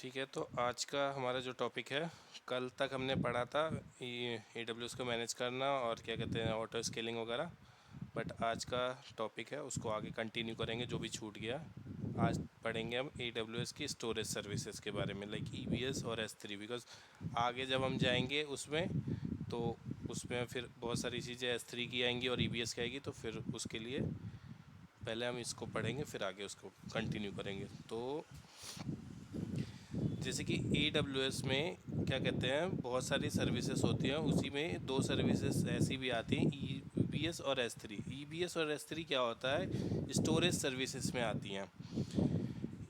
ठीक है, तो आज का हमारा जो टॉपिक है, कल तक हमने पढ़ा था AWS को मैनेज करना और क्या कहते हैं ऑटो स्केलिंग वगैरह। बट आज का टॉपिक है उसको आगे कंटिन्यू करेंगे जो भी छूट गया। आज पढ़ेंगे हम AWS की स्टोरेज सर्विसेज के बारे में, लाइक EBS और S3, बिकॉज आगे जब हम जाएंगे उसमें तो उसमें फिर बहुत सारी चीज़ें S3 की आएंगी और EBS की आएगी, तो फिर उसके लिए पहले हम इसको पढ़ेंगे फिर आगे उसको कंटिन्यू करेंगे। तो जैसे कि AWS में क्या कहते हैं बहुत सारी सर्विसेज होती हैं, उसी में दो सर्विसेज ऐसी भी आती हैं, EBS और S3। EBS और S3 क्या होता है, स्टोरेज सर्विसेज में आती हैं।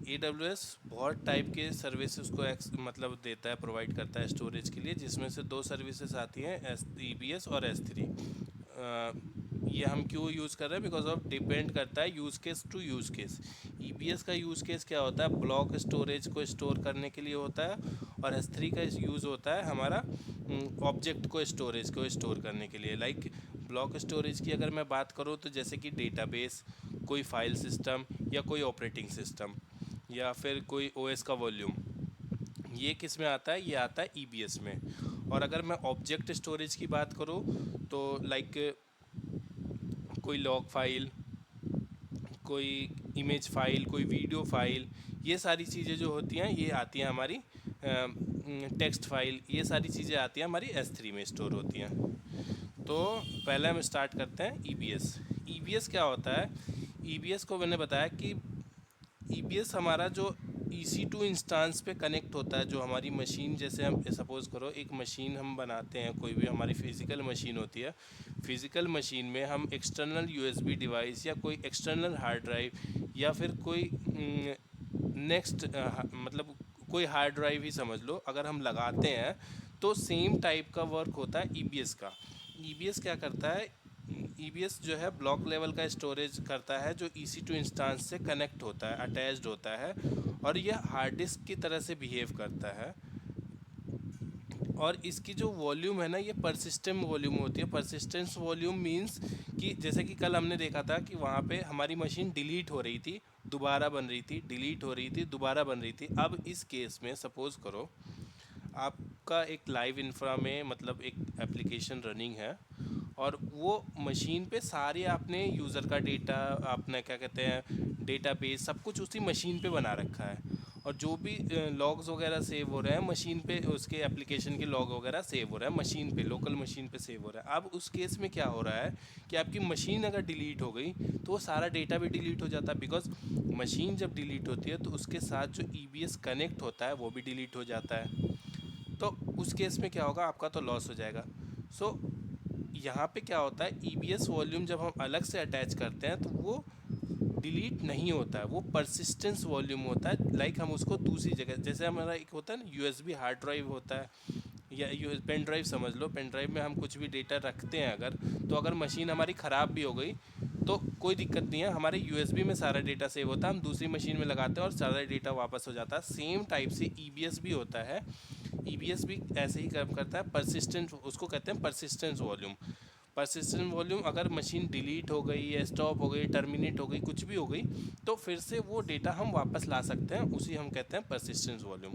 AWS बहुत टाइप के सर्विसेज को मतलब देता है, प्रोवाइड करता है स्टोरेज के लिए, जिसमें से दो सर्विसेज आती हैं, EBS और S3। ये हम क्यों यूज़ कर रहे हैं, बिकॉज ऑफ डिपेंड करता है use case to use case. EBS का यूज़ केस क्या होता है, ब्लॉक स्टोरेज को स्टोर करने के लिए होता है, और S3 का यूज़ होता है हमारा ऑब्जेक्ट को स्टोरेज को स्टोर करने के लिए। लाइक ब्लॉक स्टोरेज की अगर मैं बात करूँ तो जैसे कि डेटाबेस, कोई फाइल सिस्टम या कोई ऑपरेटिंग सिस्टम या फिर कोई OS का वॉल्यूम, ये किस में आता है, ये आता है EBS में। और अगर मैं ऑब्जेक्ट स्टोरेज की बात करूँ तो लाइक कोई लॉग फाइल, कोई इमेज फाइल, कोई वीडियो फाइल, ये सारी चीज़ें जो होती हैं ये आती हैं हमारी टेक्स्ट फाइल, ये सारी चीज़ें आती हैं हमारी S3 में स्टोर होती हैं। तो पहले हम स्टार्ट करते हैं EBS। EBS क्या होता है, EBS को मैंने बताया कि EBS हमारा जो EC2 इंस्टांस पे कनेक्ट होता है, जो हमारी मशीन, जैसे हम सपोज़ करो एक मशीन हम बनाते हैं, कोई भी हमारी फिज़िकल मशीन होती है, फिज़िकल मशीन में हम एक्सटर्नल USB डिवाइस या कोई एक्सटर्नल हार्ड ड्राइव या फिर कोई नेक्स्ट मतलब कोई हार्ड ड्राइव ही समझ लो, अगर हम लगाते हैं तो सेम टाइप का वर्क होता है EBS का। EBS क्या करता है, EBS जो है ब्लॉक लेवल का स्टोरेज करता है, जो EC2 इंस्टांस से कनेक्ट होता है, अटैच्ड होता है, और यह हार्ड डिस्क की तरह से बिहेव करता है। और इसकी जो वॉल्यूम है ना, ये परसिस्टेंट वॉल्यूम होती है। परसिस्टेंस वॉल्यूम मींस कि जैसे कि कल हमने देखा था कि वहाँ पे हमारी मशीन डिलीट हो रही थी, दोबारा बन रही थी, डिलीट हो रही थी, दोबारा बन रही थी। अब इस केस में सपोज़ करो आपका एक लाइव इंफ्रा में मतलब एक एप्लीकेशन रनिंग है, और वो मशीन पे सारे आपने यूज़र का डेटा, आपने क्या कहते हैं डेटाबेस, सब कुछ उसी मशीन पे बना रखा है, और जो भी लॉग्स वगैरह सेव हो रहे हैं मशीन पे, उसके एप्लीकेशन के लॉग वगैरह सेव हो रहा है मशीन पे, लोकल मशीन पे सेव हो रहा है। अब उस केस में क्या हो रहा है कि आपकी मशीन अगर डिलीट हो गई तो वो सारा डेटा भी डिलीट हो जाता है, बिकॉज मशीन जब डिलीट होती है तो उसके साथ जो EBS कनेक्ट होता है वो भी डिलीट हो जाता है। तो उस केस में क्या होगा, आपका तो लॉस हो जाएगा। सो यहाँ पे क्या होता है, EBS वॉल्यूम जब हम अलग से अटैच करते हैं तो वो डिलीट नहीं होता है, वो परसिस्टेंस वॉल्यूम होता है। लाइक हम उसको दूसरी जगह, जैसे हमारा एक होता है ना USB हार्ड ड्राइव होता है, या पेन ड्राइव समझ लो, पेन ड्राइव में हम कुछ भी डेटा रखते हैं अगर, तो अगर मशीन हमारी ख़राब भी हो गई तो कोई दिक्कत नहीं है, हमारे USB में सारा डेटा सेव होता है, हम दूसरी मशीन में लगाते हैं और सारा डेटा वापस हो जाता है। सेम टाइप से EBS भी होता है। EBS भी ऐसे ही काम करता है, परसिस्टेंट, उसको कहते हैं परसिस्टेंस वॉल्यूम। परसिस्टेंट वॉल्यूम, अगर मशीन डिलीट हो गई या स्टॉप हो गई, टर्मिनेट हो गई, कुछ भी हो गई, तो फिर से वो डेटा हम वापस ला सकते हैं, उसी हम कहते हैं परसिस्टेंस वॉल्यूम।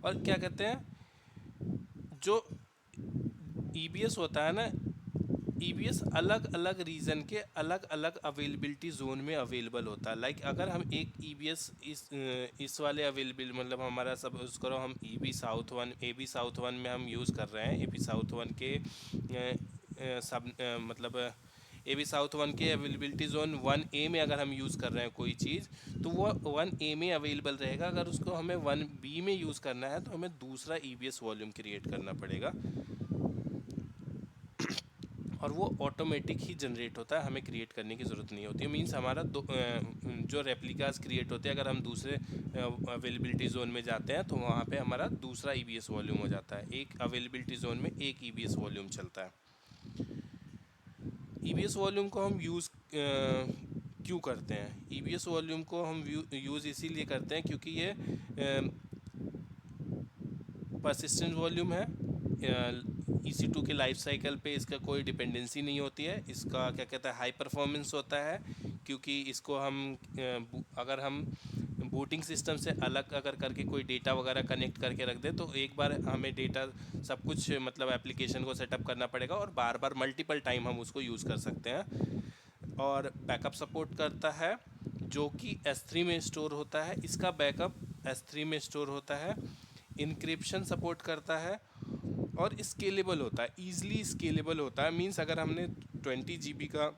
और क्या कहते हैं, जो EBS होता है ना, EBS अलग अलग रीजन के अलग अलग अवेलेबिलिटी जोन में अवेलेबल होता है। लाइक अगर हम एक EBS इस वाले अवेलेबल, मतलब हमारा सब उसको हम AB साउथ वन में हम यूज़ कर रहे हैं, AB साउथ वन के सब मतलब AB साउथ वन के अवेलेबिलिटी जोन 1A में अगर हम यूज़ कर रहे हैं कोई चीज़, तो वो 1A में अवेलेबल रहेगा। अगर उसको हमें 1B में यूज़ करना है तो हमें दूसरा EBS वॉल्यूम क्रिएट करना पड़ेगा, और वो ऑटोमेटिक ही जनरेट होता है, हमें क्रिएट करने की ज़रूरत नहीं होती है। मींस हमारा जो रेप्लिकास क्रिएट होते हैं, अगर हम दूसरे अवेलेबिलिटी जोन में जाते हैं तो वहाँ पे हमारा दूसरा EBS वॉल्यूम हो जाता है। एक अवेलेबिलिटी जोन में एक EBS वॉल्यूम चलता है। EBS वॉल्यूम को हम यूज़ क्यों करते हैं, EBS वॉल्यूम को हम यूज़ इसीलिए करते हैं क्योंकि ये परसिस्टेंट वॉल्यूम है। EC2 के लाइफ साइकिल पे इसका कोई डिपेंडेंसी नहीं होती है। इसका क्या कहता है, हाई परफॉर्मेंस होता है, क्योंकि इसको हम अगर हम बूटिंग सिस्टम से अलग अगर करके कोई डेटा वगैरह कनेक्ट करके रख दे तो एक बार हमें डेटा सब कुछ मतलब एप्लीकेशन को सेटअप करना पड़ेगा और बार बार मल्टीपल टाइम हम उसको यूज़ कर सकते हैं। और बैकअप सपोर्ट करता है जो कि S3 में स्टोर होता है, इसका बैकअप S3 में स्टोर होता है। इंक्रिप्शन सपोर्ट करता है और स्केलेबल होता है, ईजिली स्केलेबल होता है। मीन्स अगर हमने 20 GB का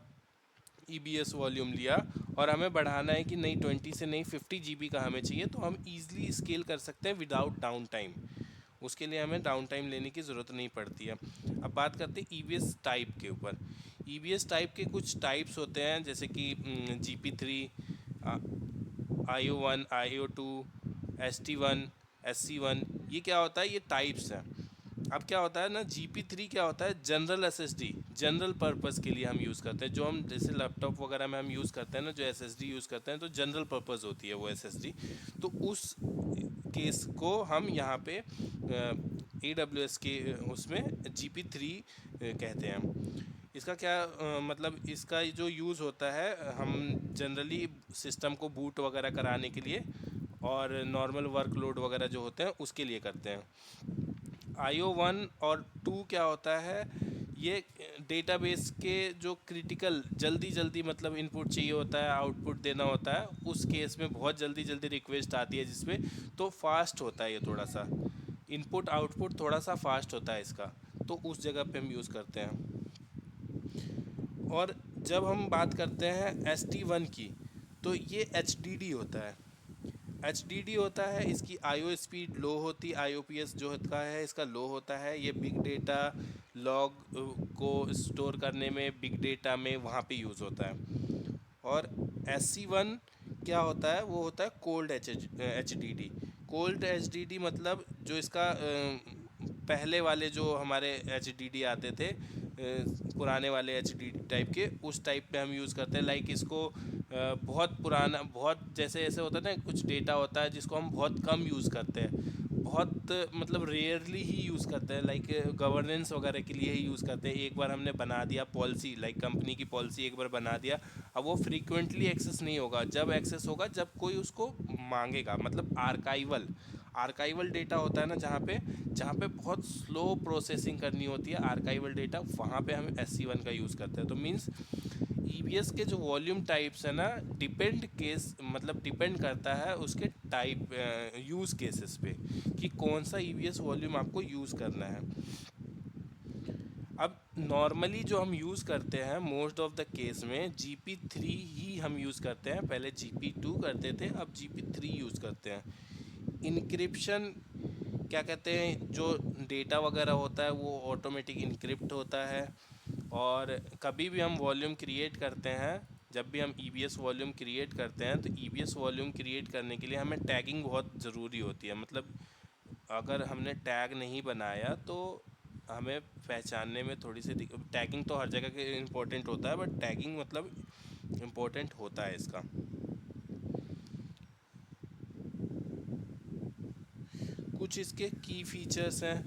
EBS वॉल्यूम लिया और हमें बढ़ाना है कि नहीं 20 से नहीं 50 GB का हमें चाहिए, तो हम ईजिली स्केल कर सकते हैं विदाउट डाउन टाइम। उसके लिए हमें डाउन टाइम लेने की ज़रूरत नहीं पड़ती है। अब बात करते हैं EBS टाइप के ऊपर। EBS टाइप के कुछ टाइप्स होते हैं जैसे कि GP3, IO1, IO2, ST1, SC1। ये क्या होता है, ये टाइप्स हैं। अब क्या होता है ना, GP3 क्या होता है, जनरल SSD, जनरल पर्पस के लिए हम यूज़ करते हैं। जो हम जैसे लैपटॉप वगैरह में हम यूज़ करते हैं ना, जो SSD यूज़ करते हैं, तो जनरल पर्पस होती है वो SSD। तो उस केस को हम यहाँ पे AWS के उसमें GP3 कहते हैं। इसका क्या मतलब, इसका जो यूज़ होता है हम जनरली सिस्टम को बूट वगैरह कराने के लिए और नॉर्मल वर्कलोड वगैरह जो होते हैं उसके लिए करते हैं। IO1 और 2 क्या होता है, ये डेटाबेस के जो क्रिटिकल जल्दी जल्दी मतलब इनपुट चाहिए होता है, आउटपुट देना होता है, उस केस में बहुत जल्दी जल्दी रिक्वेस्ट आती है जिसमें, तो फास्ट होता है ये थोड़ा सा, इनपुट आउटपुट थोड़ा सा फास्ट होता है इसका, तो उस जगह पे हम यूज़ करते हैं। और जब हम बात करते हैं ST1 की, तो ये HDD होता है। HDD होता है, इसकी IO स्पीड लो होती, IOPS जो होता है इसका लो होता है। ये बिग डेटा लॉग को स्टोर करने में, बिग डेटा में वहाँ पे यूज़ होता है। और SC1 क्या होता है, वो होता है कोल्ड HDD। कोल्ड HDD मतलब जो इसका पहले वाले जो हमारे HDD आते थे, पुराने वाले HDD टाइप के, उस टाइप पे हम यूज़ करते हैं। लाइक इसको बहुत पुराना, बहुत जैसे ऐसे होता है ना, कुछ डेटा होता है जिसको हम बहुत कम यूज़ करते हैं, बहुत मतलब रेयरली ही यूज़ करते हैं, लाइक गवर्नेंस वगैरह के लिए ही यूज़ करते हैं। एक बार हमने बना दिया पॉलिसी, लाइक कंपनी की पॉलिसी एक बार बना दिया, अब वो फ्रीक्वेंटली एक्सेस नहीं होगा, जब एक्सेस होगा जब कोई उसको मांगेगा। मतलब आर्काइवल डेटा होता है ना, जहाँ पे बहुत स्लो प्रोसेसिंग करनी होती है आर्काइवल डेटा, वहाँ पे हम SC1 का यूज़ करते हैं। तो मीन्स EBS के जो वॉल्यूम टाइप्स है ना, डिपेंड करता है उसके टाइप, यूज़ केसेस पे, कि कौन सा EBS वॉल्यूम आपको यूज़ करना है। अब नॉर्मली जो हम यूज़ करते हैं मोस्ट ऑफ द केस में GP3 ही हम यूज़ करते हैं। पहले GP2 करते थे, अब GP3 यूज़ करते हैं। इनक्रिप्शन क्या कहते हैं, जो डेटा वगैरह होता है वो ऑटोमेटिक इनक्रिप्ट होता है। और कभी भी हम वॉल्यूम क्रिएट करते हैं, जब भी हम EBS वॉल्यूम क्रिएट करते हैं, तो EBS वॉल्यूम क्रिएट करने के लिए हमें टैगिंग बहुत ज़रूरी होती है। मतलब अगर हमने टैग नहीं बनाया तो हमें पहचानने में थोड़ी सी टैगिंग तो हर जगह के इम्पोर्टेंट होता है, बट टैगिंग मतलब इम्पोर्टेंट होता है इसका। कुछ इसके की फीचर्स हैं,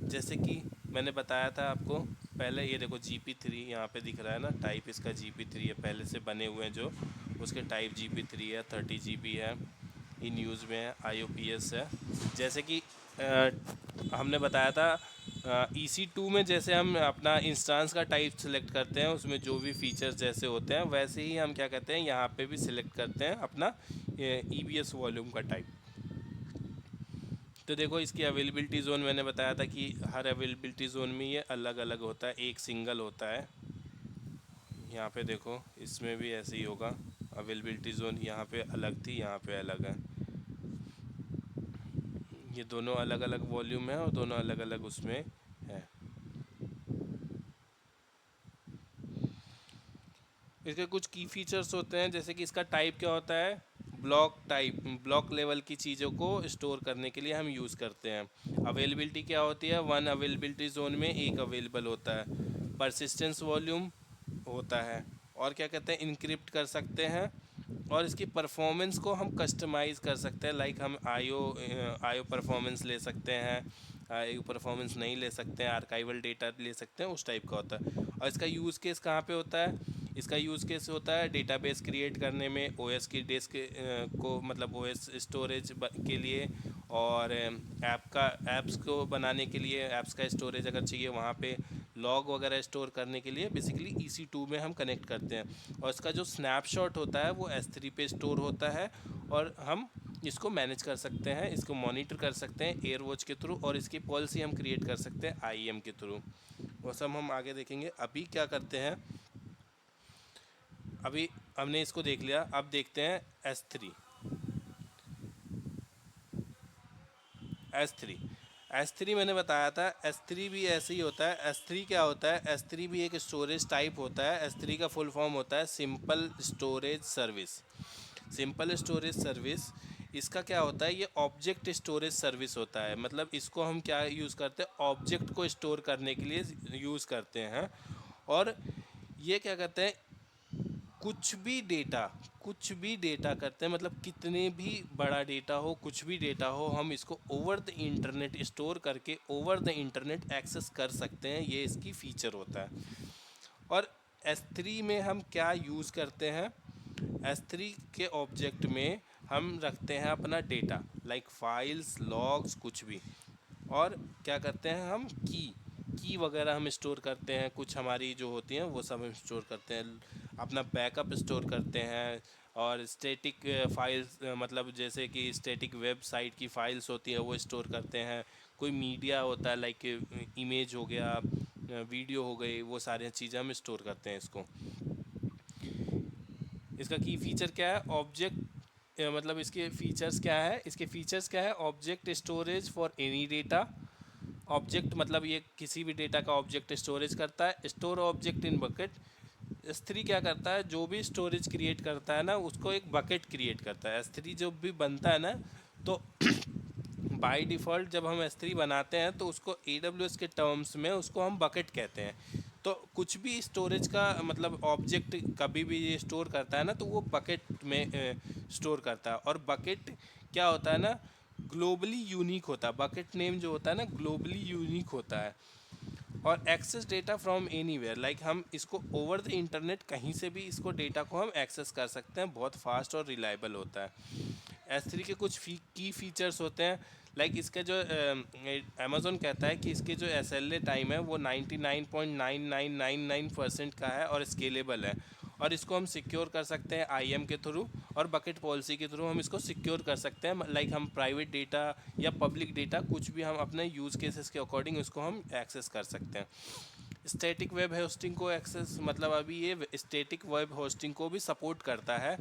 जैसे कि मैंने बताया था आपको पहले, ये देखो GP3 यहाँ पे दिख रहा है ना, टाइप इसका GP3 है, पहले से बने हुए हैं जो उसके टाइप GP3 है, 30 GB है, इन यूज़ में है, IOPS है। जैसे कि हमने बताया था EC2 में जैसे हम अपना इंस्टांस का टाइप सेलेक्ट करते हैं, उसमें जो भी फीचर्स जैसे होते हैं वैसे ही हम क्या कहते हैं यहाँ पे भी सिलेक्ट करते हैं अपना EBS वॉल्यूम का टाइप। तो देखो इसकी अवेलेबिलिटी ज़ोन मैंने बताया था कि हर अवेलेबिलिटी ज़ोन में ये अलग अलग होता है, एक सिंगल होता है। यहाँ पे देखो इसमें भी ऐसे ही होगा, अवेलेबिलिटी ज़ोन यहाँ पे अलग थी, यहाँ पे अलग है। ये दोनों अलग अलग वॉल्यूम है और दोनों अलग अलग उसमें है। इसके कुछ की फीचर्स होते हैं, जैसे कि इसका टाइप क्या होता है, ब्लॉक टाइप, ब्लॉक लेवल की चीज़ों को स्टोर करने के लिए हम यूज़ करते हैं। अवेलेबिलिटी क्या होती है, 1 अवेलेबिलिटी जोन में 1 अवेलेबल होता है। परसिस्टेंस वॉल्यूम होता है, और क्या कहते हैं, इनक्रिप्ट कर सकते हैं। और इसकी परफॉर्मेंस को हम कस्टमाइज़ कर सकते हैं, लाइक हम आईओ परफॉर्मेंस ले सकते हैं, आईओ परफॉर्मेंस नहीं ले सकते हैं, आर्काइवल डेटा ले सकते हैं, उस टाइप का होता है। और इसका यूज़ केस कहाँ पे होता है, इसका यूज़ केस होता है डेटाबेस क्रिएट करने में, ओएस की डिस्क को मतलब ओएस स्टोरेज के लिए, और ऐप्स को बनाने के लिए, ऐप्स का स्टोरेज अगर चाहिए वहाँ पे, लॉग वगैरह स्टोर करने के लिए बेसिकली EC2 में हम कनेक्ट करते हैं। और इसका जो स्नैपशॉट होता है वो S3 पे स्टोर होता है, और हम इसको मैनेज कर सकते हैं, इसको मॉनिटर कर सकते हैं एयर वॉच के थ्रू, और इसकी पॉलिसी हम क्रिएट कर सकते हैं IEM के थ्रू। वो सब हम आगे देखेंगे। अभी क्या करते हैं, अभी हमने इसको देख लिया, अब देखते हैं S3। S3 मैंने बताया था, S3 भी ऐसे ही होता है। S3 क्या होता है, S3 भी एक स्टोरेज टाइप होता है। S3 का फुल फॉर्म होता है simple storage service. Simple storage service, इसका क्या होता है, ये ऑब्जेक्ट स्टोरेज सर्विस होता है। मतलब इसको हम क्या यूज़ करते हैं, ऑब्जेक्ट को स्टोर करने के लिए यूज़ करते हैं। और ये क्या कहते हैं, कुछ भी डेटा करते हैं, मतलब कितने भी बड़ा डेटा हो, कुछ भी डेटा हो, हम इसको ओवर द इंटरनेट स्टोर करके ओवर द इंटरनेट एक्सेस कर सकते हैं। ये इसकी फीचर होता है। और S3 में हम क्या यूज़ करते हैं, S3 के ऑब्जेक्ट में हम रखते हैं अपना डेटा, लाइक फाइल्स, लॉग्स, कुछ भी। और क्या करते हैं, हम की वगैरह हम स्टोर करते हैं, कुछ हमारी जो होती हैं वो सब हम स्टोर करते हैं, अपना बैकअप स्टोर करते हैं। और स्टैटिक फाइल्स, मतलब जैसे कि स्टैटिक वेबसाइट की फाइल्स होती हैं वो स्टोर करते हैं। कोई मीडिया होता है, लाइक इमेज हो गया, वीडियो हो गई, वो सारी चीज़ें हम स्टोर करते हैं इसको। इसका की फीचर क्या है, ऑब्जेक्ट, मतलब इसके फीचर्स क्या है, object storage for any data. Object मतलब ये किसी भी डेटा का ऑब्जेक्ट स्टोरेज करता है। Store object in bucket, S3 क्या करता है, जो भी स्टोरेज क्रिएट करता है ना उसको एक बकेट क्रिएट करता है। S3 जो भी बनता है ना, तो बाय डिफ़ॉल्ट जब हम S3 बनाते हैं तो उसको AWS के टर्म्स में उसको हम बकेट कहते हैं। तो कुछ भी स्टोरेज का मतलब ऑब्जेक्ट कभी भी ये स्टोर करता है ना, तो वो बकेट में स्टोर करता है। और बकेट क्या होता है ना, ग्लोबली यूनिक होता है। बकेट नेम जो होता है ना, ग्लोबली यूनिक होता है। और access data from anywhere, like हम इसको ओवर द इंटरनेट कहीं से भी इसको डेटा को हम एक्सेस कर सकते हैं, बहुत फास्ट और रिलायबल होता है। S3 के कुछ की फीचर्स होते हैं, लाइक इसका जो अमेज़ोन कहता है कि इसके जो SLA टाइम है वो 99.9999% का है और स्केलेबल है। और इसको हम सिक्योर कर सकते हैं IAM के थ्रू, और बकेट पॉलिसी के थ्रू हम इसको सिक्योर कर सकते हैं। लाइक हम प्राइवेट डेटा या पब्लिक डेटा कुछ भी हम अपने यूज़ केसेस के अकॉर्डिंग इसको हम एक्सेस कर सकते हैं। स्टैटिक वेब होस्टिंग को एक्सेस, मतलब अभी ये स्टैटिक वेब होस्टिंग को भी सपोर्ट करता है।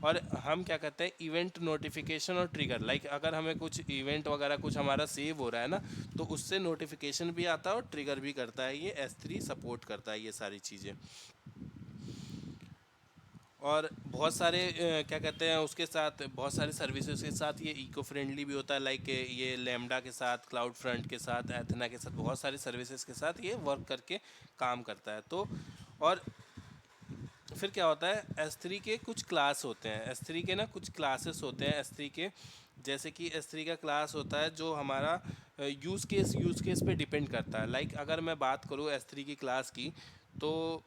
और हम क्या कहते हैं, इवेंट नोटिफिकेशन और ट्रिगर, लाइक अगर हमें कुछ इवेंट वगैरह कुछ हमारा सेव हो रहा है ना, तो उससे नोटिफिकेशन भी आता है और ट्रिगर भी करता है। ये S3 सपोर्ट करता है ये सारी चीज़ें। और बहुत सारे क्या कहते हैं, उसके साथ बहुत सारे सर्विसेज के साथ ये इको फ्रेंडली भी होता है। लाइक ये लैम्डा के साथ, क्लाउड फ्रंट के साथ, एथना के साथ, बहुत सारे सर्विसेज के साथ ये वर्क करके काम करता है। तो और फिर क्या होता है, S3 के कुछ क्लास होते हैं, S3 के ना कुछ क्लासेस होते हैं S3 के। जैसे कि S3 का क्लास होता है जो हमारा यूज़ केस पे डिपेंड करता है। लाइक अगर मैं बात करूँ S3 की क्लास की, तो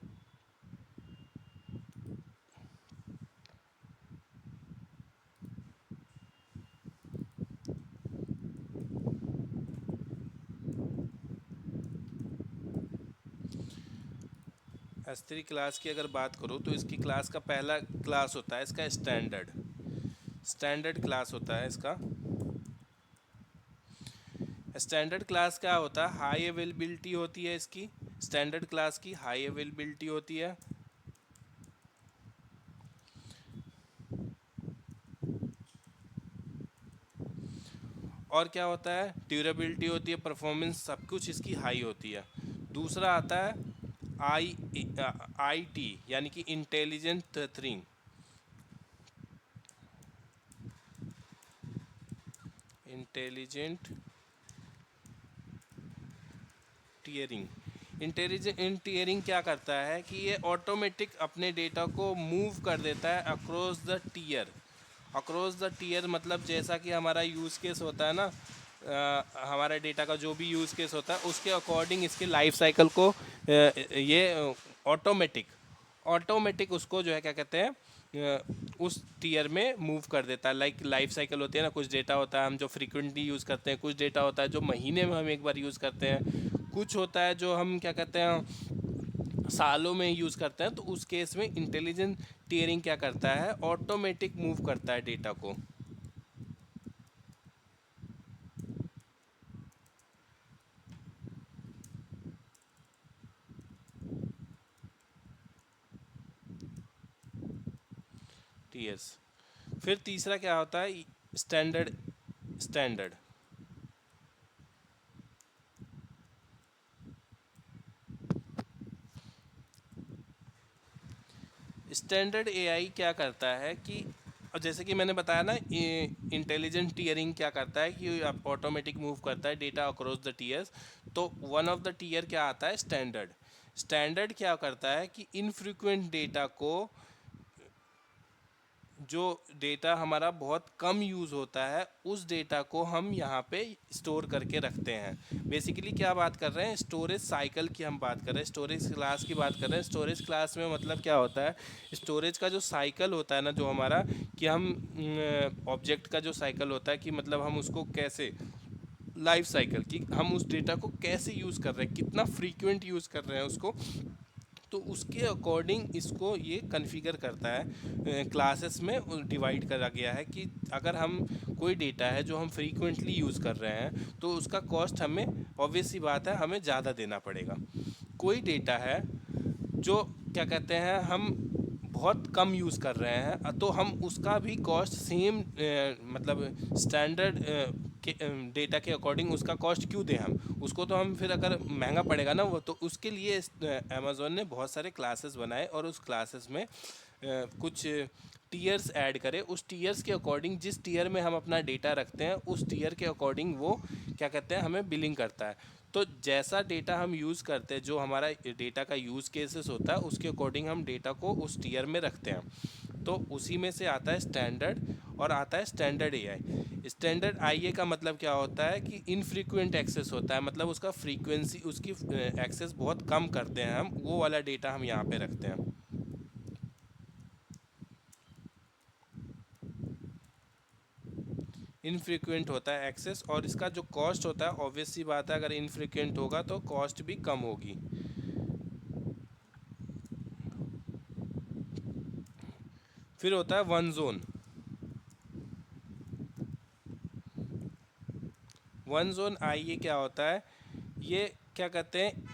S3 क्लास की अगर बात करूँ तो इसकी क्लास का पहला क्लास होता है इसका स्टैंडर्ड क्लास होता है इसका। स्टैंडर्ड क्लास क्या होता है, हाई अवेलेबिलिटी होती है इसकी, स्टैंडर्ड क्लास की हाई अवेलेबिलिटी होती है। और क्या होता है, ड्यूरेबिलिटी होती है, परफॉर्मेंस, सब कुछ इसकी हाई होती है। दूसरा आता है IT, यानी कि इंटेलिजेंट थ्रिंग, इंटेलिजेंट टीयरिंग। इंटेलिजेंट टीयरिंग क्या करता है कि ये ऑटोमेटिक अपने डेटा को मूव कर देता है अक्रॉस द टीयर। मतलब जैसा कि हमारा यूज़ केस होता है ना, हमारा डेटा का जो भी यूज़ केस होता है उसके अकॉर्डिंग इसके लाइफ साइकिल को ये ऑटोमेटिक ऑटोमेटिक उसको जो है क्या कहते हैं उस टीयर में मूव कर देता है। लाइक लाइफ साइकिल होती है ना, कुछ डेटा होता है हम जो फ्रीक्वेंटली यूज़ करते हैं, कुछ डेटा होता है जो महीने में हम एक बार यूज़ करते हैं, कुछ होता है जो हम क्या कहते हैं सालों में यूज़ करते हैं। तो उस केस में इंटेलिजेंट टीयरिंग क्या करता है, ऑटोमेटिक मूव करता है डेटा को। टीयर्स। फिर तीसरा क्या होता है, स्टैंडर्ड। स्टैंडर्ड स्टैंडर्ड एआई क्या करता है कि और जैसे कि मैंने बताया ना, इंटेलिजेंट टीयरिंग क्या करता है कि ऑटोमेटिक मूव करता है डेटा अक्रॉस द टीयर्स। तो वन ऑफ द टीयर क्या आता है, स्टैंडर्ड। स्टैंडर्ड क्या करता है कि इनफ्रीक्वेंट डेटा को, जो डेटा हमारा बहुत कम यूज़ होता है, उस डेटा को हम यहाँ पे स्टोर करके रखते हैं। बेसिकली क्या बात कर रहे हैं, स्टोरेज साइकिल की हम बात कर रहे हैं, स्टोरेज क्लास की बात कर रहे हैं। स्टोरेज क्लास में मतलब क्या होता है, स्टोरेज का जो साइकिल होता है ना, जो हमारा कि हम ऑब्जेक्ट का जो साइकिल होता है कि मतलब हम उसको कैसे, लाइफ साइकिल कि हम उस डेटा को कैसे यूज़ कर रहे हैं, कितना फ्रीक्वेंट यूज़ कर रहे हैं उसको, तो उसके अकॉर्डिंग इसको ये कन्फिगर करता है। क्लासेस में डिवाइड करा गया है कि अगर हम कोई डेटा है जो हम फ्रीक्वेंटली यूज़ कर रहे हैं तो उसका कॉस्ट हमें, ऑब्वियस सी बात है, हमें ज़्यादा देना पड़ेगा। कोई डेटा है जो क्या कहते हैं हम बहुत कम यूज़ कर रहे हैं, तो हम उसका भी कॉस्ट सेम मतलब स्टैंडर्ड के डेटा के अकॉर्डिंग उसका कॉस्ट क्यों दें हम उसको, तो हम फिर अगर महंगा पड़ेगा ना वो, तो उसके लिए अमेज़ोन ने बहुत सारे क्लासेस बनाए और उस क्लासेस में कुछ टीयर्स ऐड करे। उस टीयर्स के अकॉर्डिंग, जिस टीयर में हम अपना डेटा रखते हैं उस टीयर के अकॉर्डिंग वो क्या कहते हैं हमें बिलिंग करता है। तो जैसा डेटा हम यूज़ करते हैं, जो हमारा डेटा का यूज़ केसेस होता है, उसके अकॉर्डिंग हम डेटा को उस टीयर में रखते हैं। तो उसी में से आता है स्टैंडर्ड और आता है स्टैंडर्ड एआई। स्टैंडर्ड आईए का मतलब क्या होता है कि इनफ्रीक्वेंट एक्सेस होता है, मतलब उसका फ्रीक्वेंसी, उसकी एक्सेस बहुत कम करते हैं हम, वो वाला डेटा हम यहाँ पे रखते हैं। इनफ्रीक्वेंट होता है एक्सेस, और इसका जो कॉस्ट होता है, ऑब्वियस सी बात है, अगर इनफ्रीक्वेंट होगा तो कॉस्ट भी कम होगी। फिर होता है वन जोन। वन जोन आईए क्या होता है, ये क्या कहते हैं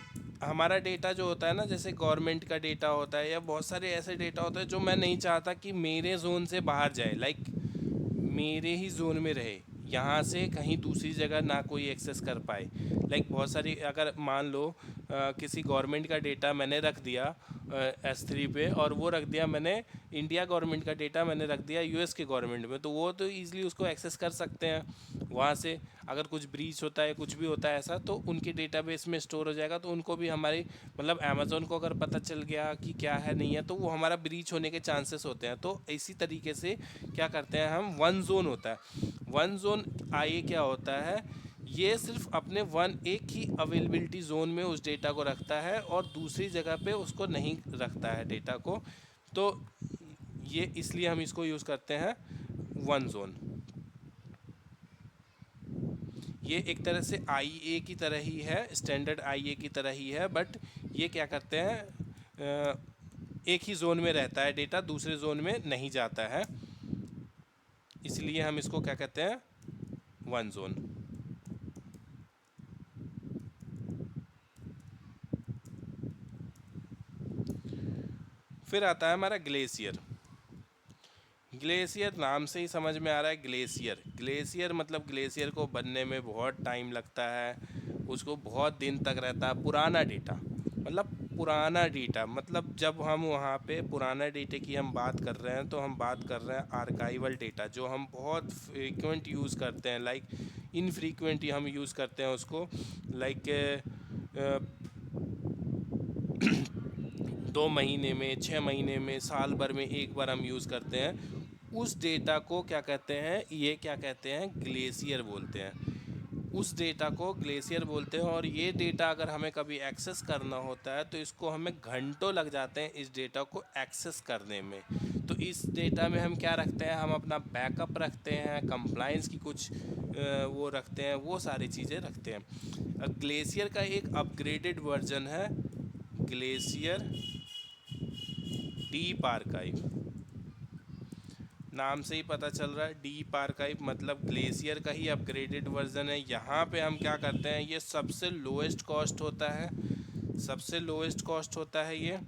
हमारा डेटा जो होता है ना, जैसे गवर्नमेंट का डेटा होता है या बहुत सारे ऐसे डेटा होते हैं जो मैं नहीं चाहता कि मेरे जोन से बाहर जाए, लाइक मेरे ही जोन में रहे, यहाँ से कहीं दूसरी जगह ना कोई एक्सेस कर पाए। लाइक बहुत सारी, अगर मान लो किसी गवर्नमेंट का डेटा मैंने रख दिया S3 पे, और वो रख दिया मैंने, इंडिया गवर्नमेंट का डेटा मैंने रख दिया यूएस के गवर्नमेंट में, तो वो तो ईजिली उसको एक्सेस कर सकते हैं वहाँ से। अगर कुछ ब्रीच होता है, कुछ भी होता है ऐसा, तो उनके डेटाबेस में स्टोर हो जाएगा, तो उनको भी हमारी, मतलब अमेज़ोन को अगर पता चल गया कि क्या है नहीं है, तो वो हमारा ब्रीच होने के चांसेस होते हैं। तो इसी तरीके से क्या करते हैं हम, वन जोन होता है। वन जोन आईए क्या होता है, ये सिर्फ अपने एक ही अवेलेबिलिटी जोन में उस डेटा को रखता है और दूसरी जगह पे उसको नहीं रखता है डेटा को। तो ये इसलिए हम इसको यूज़ करते हैं वन जोन। ये एक तरह से आईए की तरह ही है, स्टैंडर्ड आईए की तरह ही है, बट ये क्या करते हैं एक ही जोन में रहता है डेटा, दूसरे जोन में नहीं जाता है, इसलिए हम इसको क्या कहते हैं, वन जोन। फिर आता है हमारा ग्लेशियर। ग्लेशियर नाम से ही समझ में आ रहा है, ग्लेशियर। ग्लेशियर मतलब ग्लेशियर को बनने में बहुत टाइम लगता है, उसको बहुत दिन तक रहता है। पुराना डेटा, मतलब पुराना डेटा, मतलब जब हम वहाँ पे पुराना डेटा की हम बात कर रहे हैं, तो हम बात कर रहे हैं आर्काइवल डेटा, जो हम बहुत फ्रीक्वेंट यूज़ करते हैं, लाइक इनफ्रीक्वेंट हम यूज़ करते हैं उसको, लाइक 2 महीने में, 6 महीने में, साल भर में एक बार हम यूज़ करते हैं। उस डेटा को क्या कहते हैं, ये क्या कहते हैं, ग्लेशियर बोलते हैं। उस डेटा को ग्लेशियर बोलते हैं। और ये डेटा अगर हमें कभी एक्सेस करना होता है तो इसको हमें घंटों लग जाते हैं इस डेटा को एक्सेस करने में। तो इस डेटा में हम क्या रखते हैं, हम अपना बैकअप रखते हैं, कंप्लायंस की कुछ वो रखते हैं, वो सारी चीज़ें रखते हैं। ग्लेशियर का एक अपग्रेडेड वर्जन है ग्लेशियर डीप आर्काइव। नाम से ही पता चल रहा है डीप आर्काइव मतलब ग्लेशियर का ही अपग्रेडेड वर्जन है। यहाँ पे हम क्या करते हैं, ये सबसे लोएस्ट कॉस्ट होता है, सबसे लोएस्ट कॉस्ट होता है ये।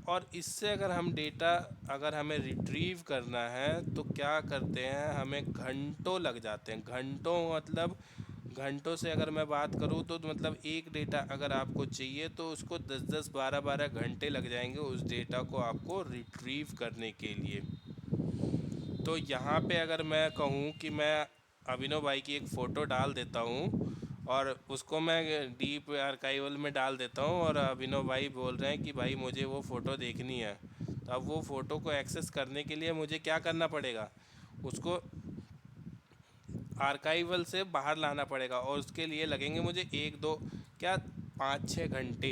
और इससे अगर हम डेटा अगर हमें रिट्रीव करना है तो क्या करते हैं, हमें घंटों लग जाते हैं। घंटों मतलब घंटों से अगर मैं बात करूँ तो मतलब एक डेटा अगर आपको चाहिए तो उसको 10-10 12-12 घंटे लग जाएंगे उस डेटा को आपको रिट्रीव करने के लिए। तो यहाँ पे अगर मैं कहूँ कि मैं अभिनव भाई की एक फ़ोटो डाल देता हूँ और उसको मैं डीप आर्काइवल में डाल देता हूँ और अभिनव भाई बोल रहे हैं कि भाई मुझे वो फ़ोटो देखनी है, तो अब वो फ़ोटो को एक्सेस करने के लिए मुझे क्या करना पड़ेगा, उसको आर्काइवल से बाहर लाना पड़ेगा और उसके लिए लगेंगे मुझे 1-2 क्या 5-6 घंटे।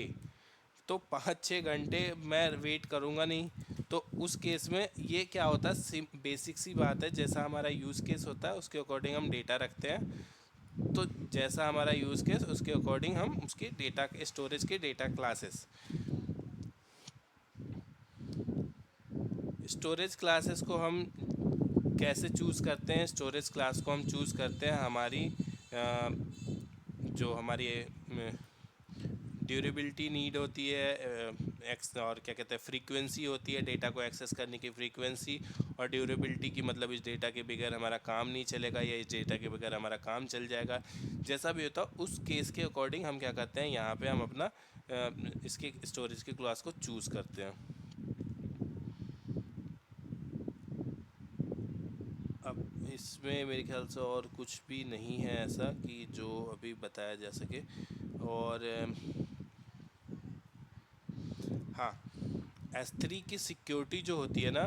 तो 5-6 घंटे मैं वेट करूँगा नहीं। तो उस केस में ये क्या होता है, बेसिक सी बात है, जैसा हमारा यूज़ केस होता है उसके अकॉर्डिंग हम डेटा रखते हैं। तो जैसा हमारा यूज़ केस उसके अकॉर्डिंग हम उसके डेटा स्टोरेज के डेटा क्लासेस, स्टोरेज क्लासेस को हम कैसे चूज़ करते हैं। स्टोरेज क्लास को हम चूज़ करते हैं हमारी जो हमारी ड्यूरेबिलिटी नीड होती है, एक्स और क्या कहते हैं फ्रीक्वेंसी होती है, डेटा को एक्सेस करने की फ्रीक्वेंसी। और ड्यूरेबिलिटी की मतलब इस डेटा के बगैर हमारा काम नहीं चलेगा या इस डेटा के बगैर हमारा काम चल जाएगा, जैसा भी होता उस केस के अकॉर्डिंग हम क्या करते हैं, यहाँ पे हम अपना इसके स्टोरेज के क्लास को चूज़ करते हैं। अब इसमें मेरे ख्याल से और कुछ भी नहीं है ऐसा कि जो अभी बताया जा सके। और हाँ, S3 की सिक्योरिटी जो होती है ना,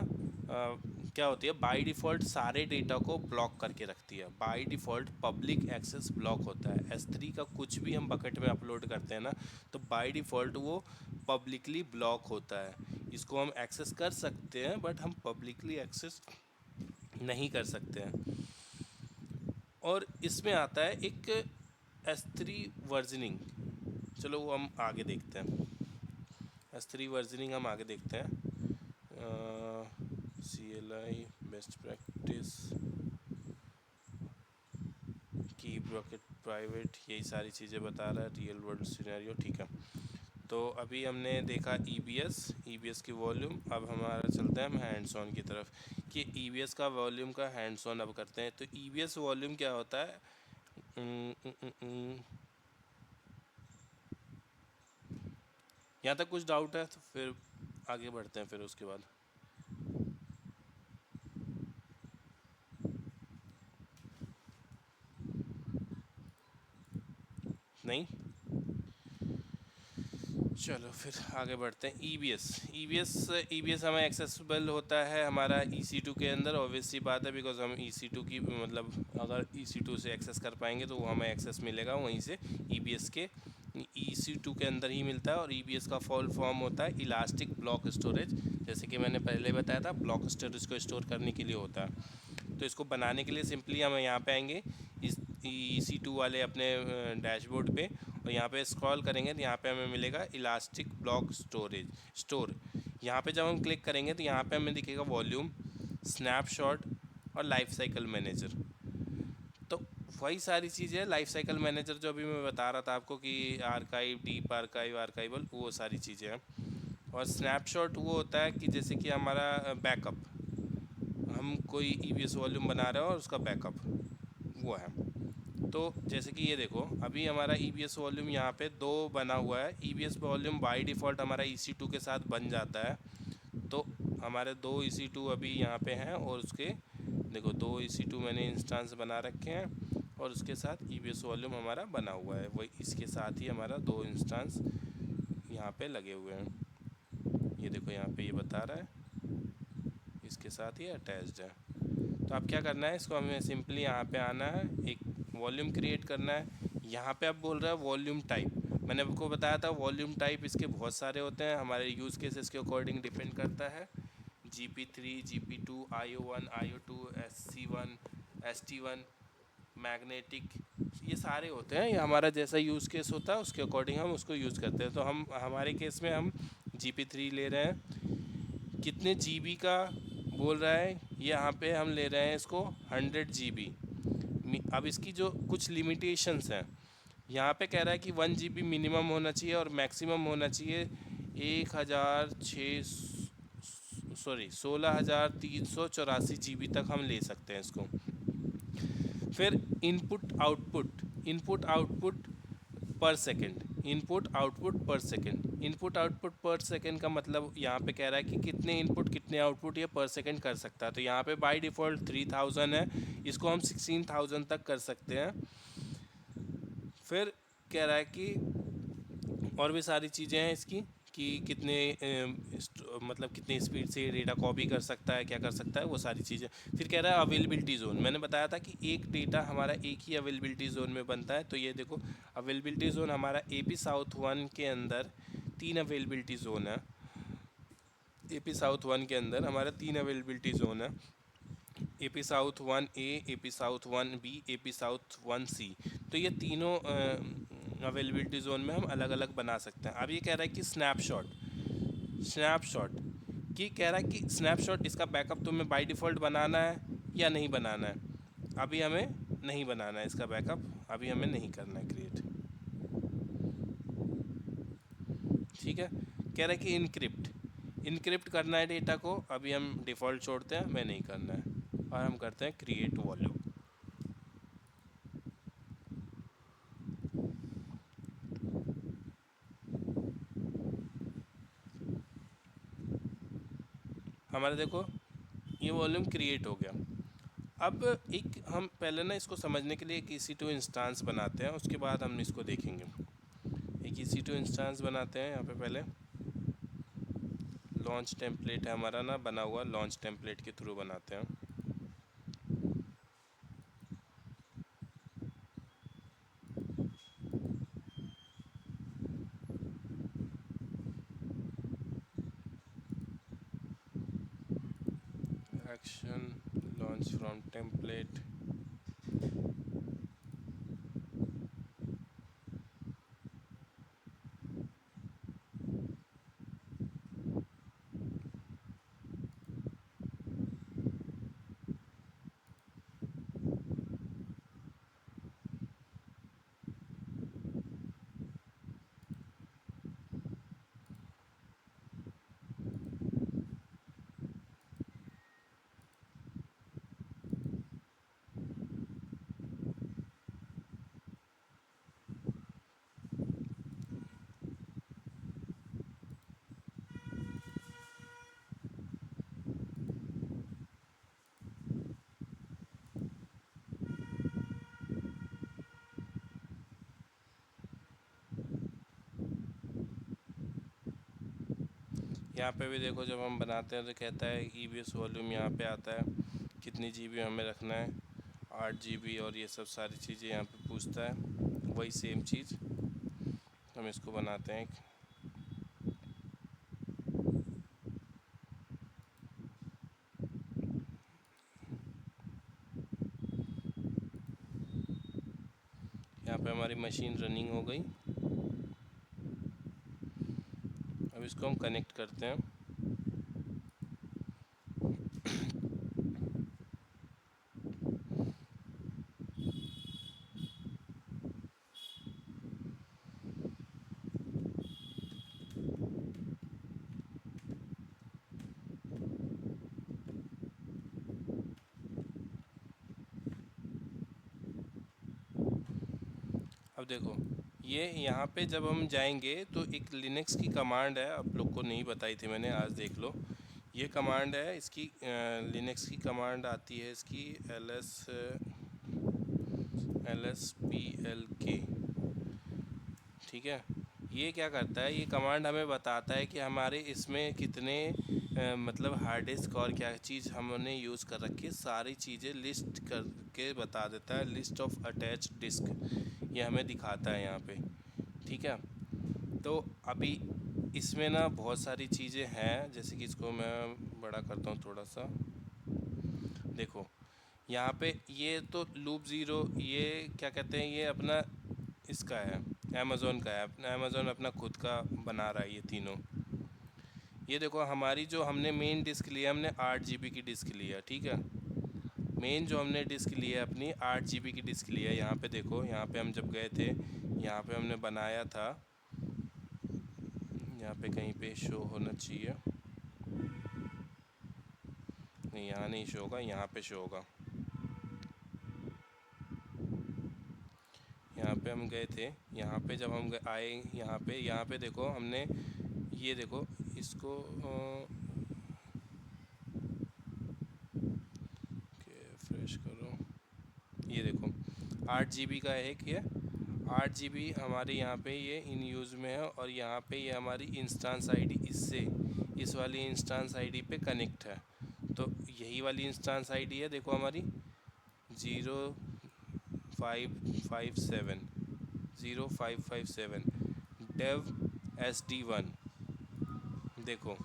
क्या होती है, बाय डिफ़ॉल्ट सारे डेटा को ब्लॉक करके रखती है। By default public access block होता है। S3 का कुछ भी हम बकेट में अपलोड करते हैं ना, तो बाय डिफ़ॉल्ट वो पब्लिकली ब्लॉक होता है। इसको हम एक्सेस कर सकते हैं बट हम पब्लिकली एक्सेस नहीं कर सकते हैं। और इसमें आता है एक S3 वर्जनिंग, चलो वो हम आगे देखते हैं। S3 वर्जनिंग हम आगे देखते हैं। CLI best practice, keep rocket private, यही सारी चीज़ें बता रहा है, रियल वर्ल्ड सिनेरियो, ठीक है। तो अभी हमने देखा EBS की वॉल्यूम। अब हमारा चलते हैं हम हैंड्स ऑन की तरफ कि EBS का वॉल्यूम का हैंड्स ऑन अब करते हैं। तो EBS वॉल्यूम क्या होता है, यहाँ तक कुछ डाउट है तो फिर आगे बढ़ते हैं फिर उसके बाद। नहीं, चलो फिर आगे बढ़ते हैं। EBS हमें एक्सेसिबल होता है हमारा EC2 के अंदर, ऑब्वियस सी बात है, बिकॉज हम EC2 की मतलब अगर EC2 से एक्सेस कर पाएंगे तो वो हमें एक्सेस मिलेगा वहीं से, EBS के EC2 के अंदर ही मिलता है। और EBS का फुल फॉर्म होता है इलास्टिक ब्लॉक स्टोरेज, जैसे कि मैंने पहले बताया था, ब्लॉक स्टोरेज को स्टोर करने के लिए होता है। तो इसको बनाने के लिए सिंपली हम यहाँ पे आएंगे इस EC2 वाले अपने डैशबोर्ड पे, और यहाँ पे स्क्रॉल करेंगे तो यहाँ पे हमें मिलेगा इलास्टिक ब्लॉक स्टोर। यहाँ पे जब हम क्लिक करेंगे तो यहाँ पे हमें दिखेगा वॉल्यूम, स्नैपशॉट और लाइफ साइकिल मैनेजर। तो वही सारी चीज़ें, लाइफ साइकिल मैनेजर जो अभी मैं बता रहा था आपको कि आर्काइव, डीप आर्काइव, आर्काइवल, वो सारी चीज़ें हैं। और स्नैपशॉट वो होता है कि जैसे कि हमारा बैकअप, हम कोई EBS वॉल्यूम बना रहे हो और उसका बैकअप वो है। तो जैसे कि ये देखो अभी हमारा EBS वॉल्यूम यहाँ पे 2 बना हुआ है। EBS वॉल्यूम बाय डिफ़ॉल्ट हमारा EC2 के साथ बन जाता है। तो हमारे 2 EC2 अभी यहाँ पे हैं और उसके देखो 2 EC2 मैंने इंस्टेंस बना रखे हैं और उसके साथ EBS वॉल्यूम हमारा बना हुआ है, वही इसके साथ ही हमारा 2 इंस्टेंस यहाँ पे लगे हुए हैं। ये देखो यहाँ पे ये बता रहा है इसके साथ ही अटैच्ड है। तो अब क्या करना है, इसको हमें सिंपली यहाँ पे आना है, एक वॉल्यूम क्रिएट करना है। यहाँ पे आप बोल रहे हैं वॉल्यूम टाइप, मैंने आपको बताया था वॉल्यूम टाइप इसके बहुत सारे होते हैं, हमारे यूज़ केसेस के अकॉर्डिंग डिपेंड करता है। GP3, GP2, IO1, IO2, SC1, ST1, magnetic, ये सारे होते हैं। ये हमारा जैसा यूज़ केस होता है उसके अकॉर्डिंग हम उसको यूज़ करते हैं। तो हम हमारे केस में हम GP3 ले रहे हैं। कितने GB का बोल रहा है, यहाँ पे हम ले रहे हैं इसको 100 GB। अब इसकी जो कुछ लिमिटेशंस हैं, यहाँ पे कह रहा है कि 1 GB मिनिमम होना चाहिए और मैक्सिमम होना चाहिए 16,384 GB तक हम ले सकते हैं इसको। फिर इनपुट आउटपुट पर सेकेंड, इनपुट आउटपुट पर सेकेंड का मतलब यहाँ पे कह रहा है कि कितने इनपुट कितने आउटपुट ये पर सेकेंड कर सकता है। तो यहाँ पे बाय डिफ़ॉल्ट 3000 है, इसको हम 16,000 तक कर सकते हैं। फिर कह रहा है कि और भी सारी चीज़ें हैं इसकी कि कितने मतलब कितनी स्पीड से डेटा कॉपी कर सकता है, क्या कर सकता है, वो सारी चीज़ें। फिर कह रहा है अवेलेबिलिटी जोन, मैंने बताया था कि एक डेटा हमारा एक ही अवेलेबिलिटी जोन में बनता है। तो ये देखो अवेलेबिलिटी जोन हमारा AP साउथ 1 के अंदर 3 अवेलेबिलिटी जोन है। AP साउथ 1 के अंदर हमारा 3 अवेलेबिलिटी जोन है। AP south 1A, AP south 1B, AP south 1C। तो ये तीनों अवेलेबिलिटी जोन में हम अलग अलग बना सकते हैं। अब ये कह रहा है कि स्नैपशॉट कि कह रहा है कि स्नैपशॉट इसका बैकअप तुम्हें बाय डिफ़ॉल्ट बनाना है या नहीं बनाना है। अभी हमें नहीं बनाना है इसका बैकअप, अभी हमें नहीं करना है क्रिएट। ठीक है, कह रहा है कि इनक्रिप्ट करना है डेटा को, अभी हम डिफ़ॉल्ट छोड़ते हैं, हमें नहीं करना है और हम करते हैं क्रिएट वॉल्यूम। हमारा देखो ये वॉल्यूम क्रिएट हो गया। अब एक हम पहले ना इसको समझने के लिए एक EC2 इंस्टेंस बनाते हैं, उसके बाद हम इसको देखेंगे। एक EC2 इंस्टेंस बनाते हैं। यहाँ पे पहले लॉन्च टेम्पलेट है हमारा ना बना हुआ, लॉन्च टेम्पलेट के थ्रू बनाते हैं। एक्शन लॉन्च फ्रॉम टेम्पलेट, यहाँ पे भी देखो जब हम बनाते हैं तो कहता है EBS वॉल्यूम यहाँ पे आता है, कितनी GB हमें रखना है, 8 GB, और ये सब सारी चीज़ें यहाँ पे पूछता है, वही सेम चीज़। हम इसको बनाते हैं। यहाँ पे हमारी मशीन रनिंग हो गई। अब इसको हम कनेक्ट करते हैं। अब देखो ये यहाँ पे जब हम जाएंगे तो एक लिनक्स की कमांड है, आप लोग को नहीं बताई थी मैंने, आज देख लो। ये कमांड है इसकी, लिनक्स की कमांड आती है इसकी lsplk। ठीक है, ये क्या करता है, ये कमांड हमें बताता है कि हमारे इसमें कितने मतलब हार्ड डिस्क और क्या चीज़ हमने यूज़ कर रखी है, सारी चीज़ें लिस्ट करके बता देता है। लिस्ट ऑफ अटैच डिस्क ये हमें दिखाता है यहाँ पे, ठीक है। तो अभी इसमें ना बहुत सारी चीज़ें हैं, जैसे कि इसको मैं बड़ा करता हूँ थोड़ा सा। देखो यहाँ पे ये तो लूप ज़ीरो, ये क्या कहते हैं, ये अपना इसका है, अमेज़ोन का है। अपना अमेज़ोन अपना खुद का बना रहा है ये तीनों। ये देखो हमारी जो हमने मेन डिस्क लिया, हमने 8 GB की डिस्क लिया, ठीक है। मेन जो हमने डिस्क लिया अपनी 8 GB की डिस्क लिया। यहाँ पे देखो, यहाँ पे हम जब गए थे, यहाँ पे हमने बनाया था, यहाँ पे कहीं पे शो होना चाहिए, नहीं यहाँ नहीं शो होगा, यहाँ पे शो होगा। यहाँ पे हम गए थे, यहाँ पे जब हम आए, यहाँ पे देखो हमने, ये देखो इसको फ्रेश करो। ये देखो 8 GB का है एक, ये 8 GB हमारे यहाँ पे ये इन यूज़ में है। और यहाँ पे ये हमारी इंस्टेंस आईडी इससे, इस वाली इंस्टेंस आईडी पे कनेक्ट है। तो यही वाली इंस्टेंस आईडी है, देखो हमारी 0557 डेव SD1। देखो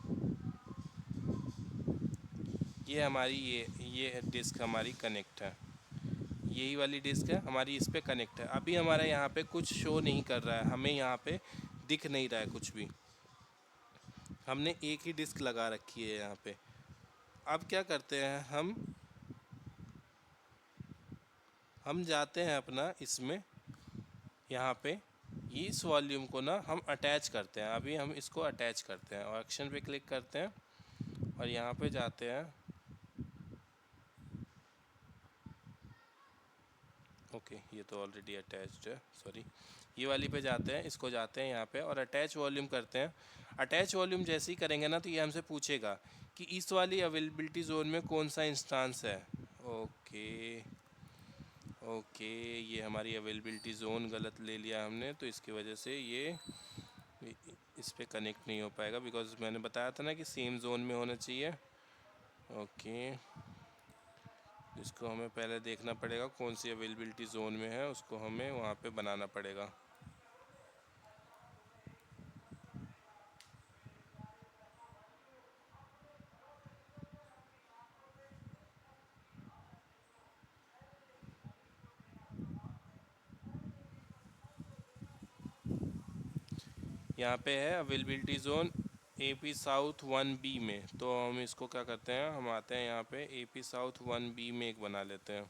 ये हमारी ये डिस्क हमारी कनेक्ट है, यही वाली डिस्क है हमारी, इस पे कनेक्ट है। अभी हमारा यहाँ पे कुछ शो नहीं कर रहा है, हमें यहाँ पे दिख नहीं रहा है कुछ भी। हमने एक ही डिस्क लगा रखी है यहाँ पे। अब क्या करते हैं हम जाते हैं अपना इसमें, यहाँ पे इस वॉल्यूम को ना हम अटैच करते हैं। अभी हम इसको अटैच करते हैं और एक्शन पे क्लिक करते हैं और यहाँ पे जाते हैं। ओके ये तो ऑलरेडी अटैच्ड है, सॉरी। ये वाली पे जाते हैं, इसको जाते हैं यहाँ पे और अटैच वॉल्यूम करते हैं। अटैच वॉल्यूम जैसे ही करेंगे ना, तो ये हमसे पूछेगा कि इस वाली अवेलेबिलिटी जोन में कौन सा इंस्टांस है। ओके ओके, ये हमारी अवेलेबिलिटी जोन गलत ले लिया हमने, तो इसकी वजह से ये इस पे कनेक्ट नहीं हो पाएगा, बिकॉज मैंने बताया था ना कि सेम जोन में होना चाहिए। ओके, इसको हमें पहले देखना पड़ेगा कौन सी अवेलेबिलिटी जोन में है, उसको हमें वहाँ पे बनाना पड़ेगा। यहाँ पे है availability zone AP south 1B में। तो हम इसको क्या करते हैं, हम आते हैं यहाँ पे AP साउथ 1B में एक बना लेते हैं।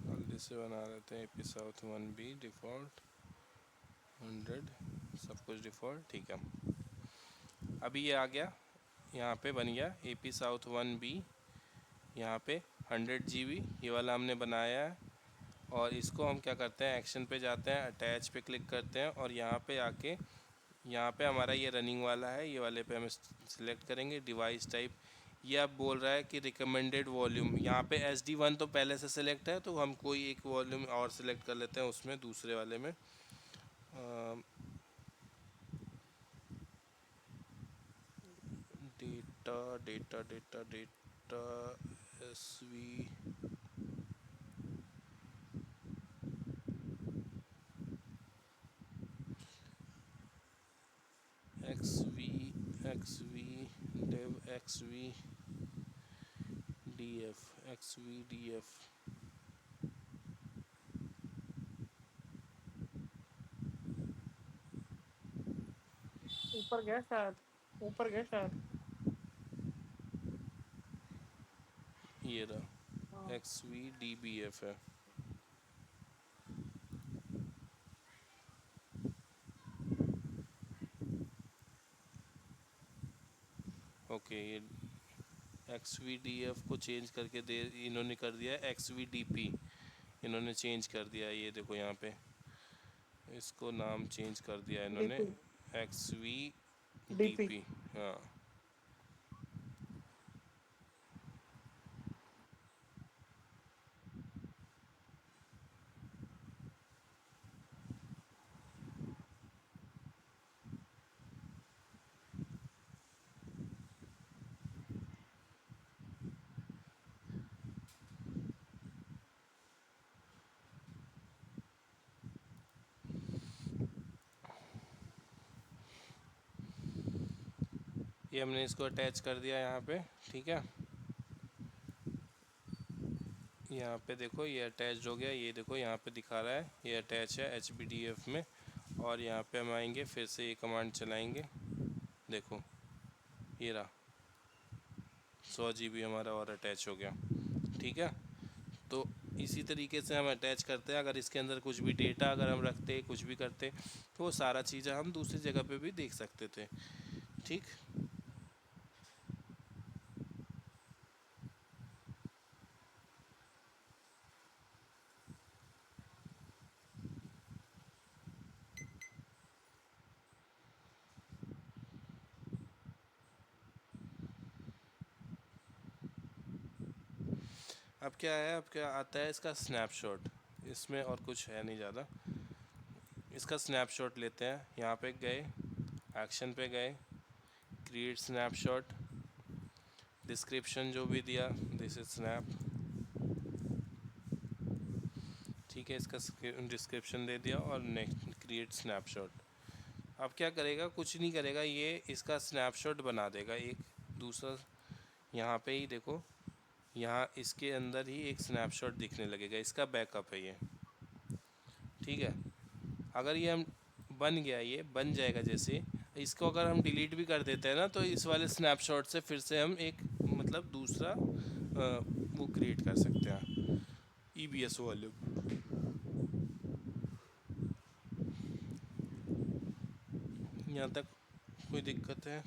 जल्दी से बना लेते हैं AP साउथ 1B डिफ़ॉल्ट 100, सब कुछ डिफ़ॉल्ट, ठीक है। अभी ये आ गया, यहाँ पे बन गया AP साउथ 1B। यहाँ पे 100 GB ये वाला हमने बनाया है। और इसको हम क्या करते हैं, एक्शन पे जाते हैं, अटैच पे क्लिक करते हैं और यहाँ पे आके, यहाँ पे हमारा ये रनिंग वाला है, ये वाले पे हम सिलेक्ट करेंगे डिवाइस टाइप। ये अब बोल रहा है कि रिकमेंडेड वॉल्यूम, यहाँ पे SD1 तो पहले से सिलेक्ट है, तो हम कोई एक वॉल्यूम और सिलेक्ट कर लेते हैं उसमें, दूसरे वाले में। Data data data data SV XV dev XVDF। ऊपर गया शायद, ऊपर गया शायद। ये रहा XVDBF है। ओके, ये XVDF को चेंज करके दे, इन्होंने कर दिया है XVDP, इन्होंने चेंज कर दिया है। ये देखो यहाँ पे इसको नाम चेंज कर दिया इन्होंने, डीपी डीपी। XVDP। हाँ, ये हमने इसको अटैच कर दिया यहाँ पे। ठीक है, यहाँ पे देखो ये अटैच हो गया, ये देखो यहाँ पे दिखा रहा है ये अटैच है HBDF में। और यहाँ पे हम आएंगे, फिर से ये कमांड चलाएंगे, देखो ये रहा 100 GB हमारा और अटैच हो गया। ठीक है, तो इसी तरीके से हम अटैच करते हैं। अगर इसके अंदर कुछ भी डेटा अगर हम रखते, कुछ भी करते, तो वो सारा चीज़ें हम दूसरी जगह पे भी देख सकते थे। ठीक, अब क्या है, अब क्या आता है इसका स्नैपशॉट। इसमें और कुछ है नहीं ज़्यादा। इसका स्नैपशॉट लेते हैं, यहाँ पे गए, एक्शन पे गए, क्रिएट स्नैपशॉट, डिस्क्रिप्शन जो भी दिया, दिस इज स्नैप। ठीक है, इसका डिस्क्रिप्शन दे दिया और नेक्स्ट क्रिएट स्नैपशॉट। अब क्या करेगा, कुछ नहीं करेगा, ये इसका स्नैपशॉट बना देगा एक दूसरा। यहाँ पे ही देखो, यहाँ इसके अंदर ही एक स्नैपशॉट दिखने लगेगा, इसका बैकअप है ये। ठीक है, अगर ये हम बन गया, ये बन जाएगा जैसे, इसको अगर हम डिलीट भी कर देते हैं ना, तो इस वाले स्नैपशॉट से फिर से हम एक मतलब दूसरा वो क्रिएट कर सकते हैं, EBS वॉल्यूम। यहाँ तक कोई दिक्कत है?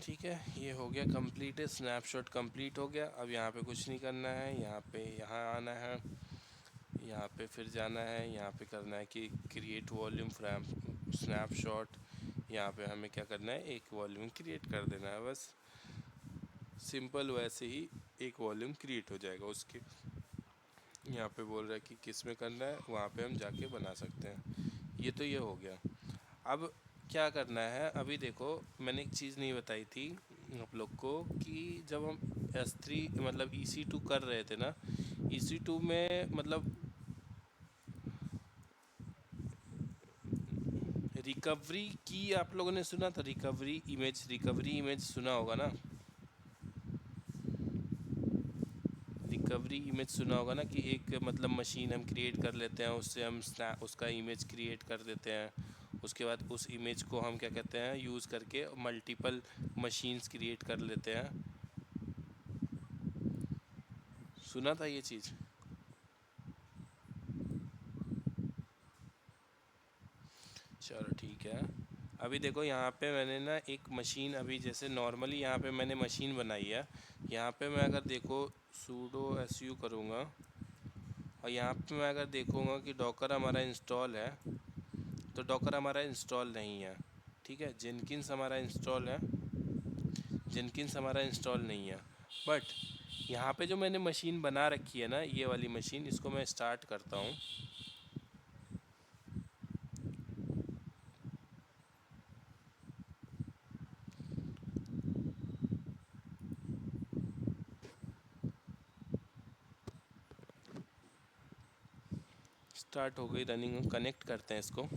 ठीक है, ये हो गया कंप्लीट है, स्नैपशॉट कंप्लीट हो गया। अब यहाँ पे कुछ नहीं करना है, यहाँ पे यहाँ आना है, यहाँ पे फिर जाना है, यहाँ पे करना है कि क्रिएट वॉल्यूम फ्रॉम स्नैपशॉट। यहाँ पे हमें क्या करना है, एक वॉल्यूम क्रिएट कर देना है बस, सिंपल। वैसे ही एक वॉल्यूम क्रिएट हो जाएगा उसके। यहाँ पे बोल रहा है कि किस में करना है, वहाँ पे हम जाके बना सकते हैं। ये तो ये हो गया। अब क्या करना है, अभी देखो मैंने एक चीज़ नहीं बताई थी आप लोग को, कि जब हम S3 मतलब EC2 कर रहे थे ना, EC2 में मतलब रिकवरी की आप लोगों ने सुना था, रिकवरी इमेज सुना होगा ना, रिकवरी इमेज सुना होगा ना, कि एक मतलब मशीन हम क्रिएट कर लेते हैं, उससे हम उसका इमेज क्रिएट कर देते हैं। उसके बाद उस इमेज को हम क्या कहते हैं, यूज़ करके मल्टीपल मशीन्स क्रिएट कर लेते हैं। सुना था ये चीज़? चलो ठीक है। अभी देखो यहाँ पे मैंने ना एक मशीन, अभी जैसे नॉर्मली यहाँ पे मैंने मशीन बनाई है। यहाँ पे मैं अगर देखो sudo su करूँगा, और यहाँ पे मैं अगर देखूँगा कि डॉकर हमारा इंस्टॉल है, तो डॉकर हमारा इंस्टॉल नहीं है। ठीक है, जेनकिंस हमारा इंस्टॉल है, जेनकिंस हमारा इंस्टॉल नहीं है। बट यहाँ पे जो मैंने मशीन बना रखी है ना, ये वाली मशीन, इसको मैं स्टार्ट करता हूँ। स्टार्ट हो गई रनिंग, कनेक्ट करते हैं इसको।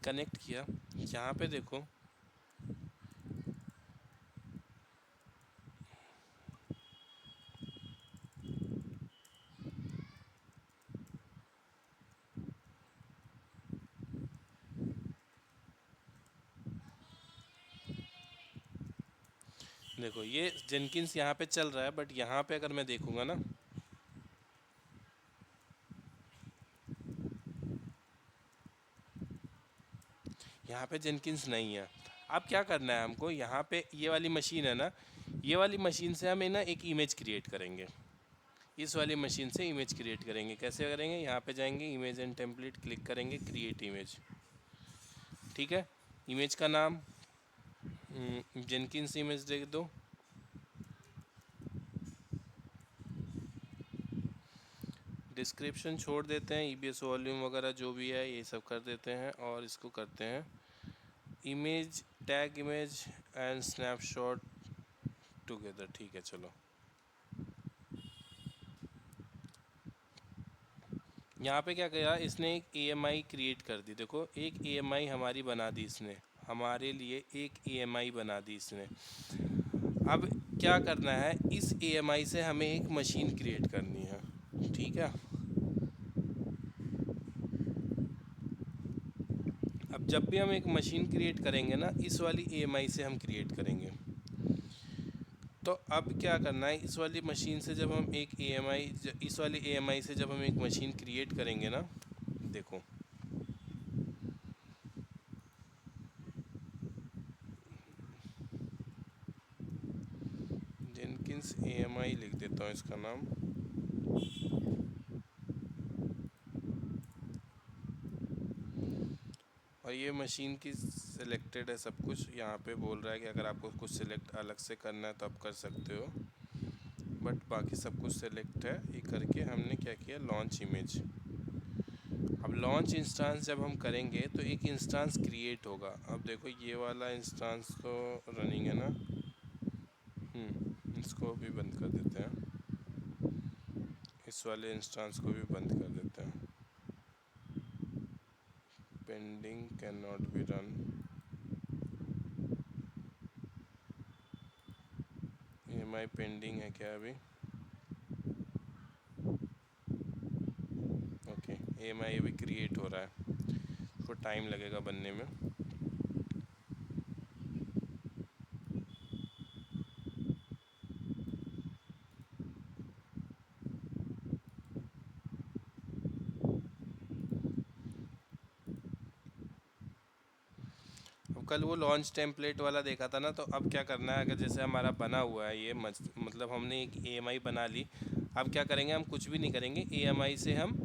कनेक्ट किया, यहाँ पे देखो देखो ये जेनकिंस यहाँ पे चल रहा है, बट यहाँ पे अगर मैं देखूंगा ना, यहाँ पे जेनकिंस नहीं है। अब क्या करना है हमको, यहाँ पे ये वाली मशीन है ना, ये वाली मशीन से हमें ना एक इमेज क्रिएट करेंगे। इस वाली मशीन से इमेज क्रिएट करेंगे। कैसे करेंगे, यहाँ पे जाएंगे, इमेज एंड टेम्पलेट क्लिक करेंगे, क्रिएट इमेज। ठीक है, इमेज का नाम जेनकिंस इमेज दे दो। डिस्क्रिप्शन छोड़ देते हैं, ईबीएस वॉल्यूम वगैरह जो भी है ये सब कर देते हैं, और इसको करते हैं image, tag image and snapshot together. ठीक है, चलो। यहाँ पे क्या किया इसने, एक EMI क्रिएट कर दी। देखो एक EMI हमारी बना दी इसने, हमारे लिए एक EMI बना दी इसने। अब क्या करना है, इस EMI से हमें एक मशीन क्रिएट करनी है। ठीक है, अब जब भी हम एक मशीन क्रिएट करेंगे ना, इस वाली EMI से हम क्रिएट करेंगे। तो अब क्या करना है, इस वाली मशीन से जब हम एक EMI, इस वाली EMI से जब हम एक मशीन क्रिएट करेंगे ना, देखो जेनकिंस EMI लिख देता हूँ इसका नाम। और ये मशीन की सिलेक्टेड है सब कुछ। यहाँ पे बोल रहा है कि अगर आपको कुछ सिलेक्ट अलग से करना है तो आप कर सकते हो, बट बाकी सब कुछ सिलेक्ट है। ये करके हमने क्या किया, लॉन्च इमेज। अब लॉन्च इंस्टेंस जब हम करेंगे तो एक इंस्टेंस क्रिएट होगा। अब देखो ये वाला इंस्टेंस तो रनिंग है ना, इसको भी बंद कर देते हैं, इस वाले इंस्टेंस को भी बंद कर देते हैं। Pending can not be run, EMI pending है क्या अभी? ओके, EMI अभी क्रिएट हो रहा है, इसको टाइम लगेगा बनने में। अब कल वो लॉन्च टेम्पलेट वाला देखा था ना, तो अब क्या करना है, अगर जैसे हमारा बना हुआ है ये मतलब हमने एक EMI बना ली। अब क्या करेंगे, हम कुछ भी नहीं करेंगे, EMI से हम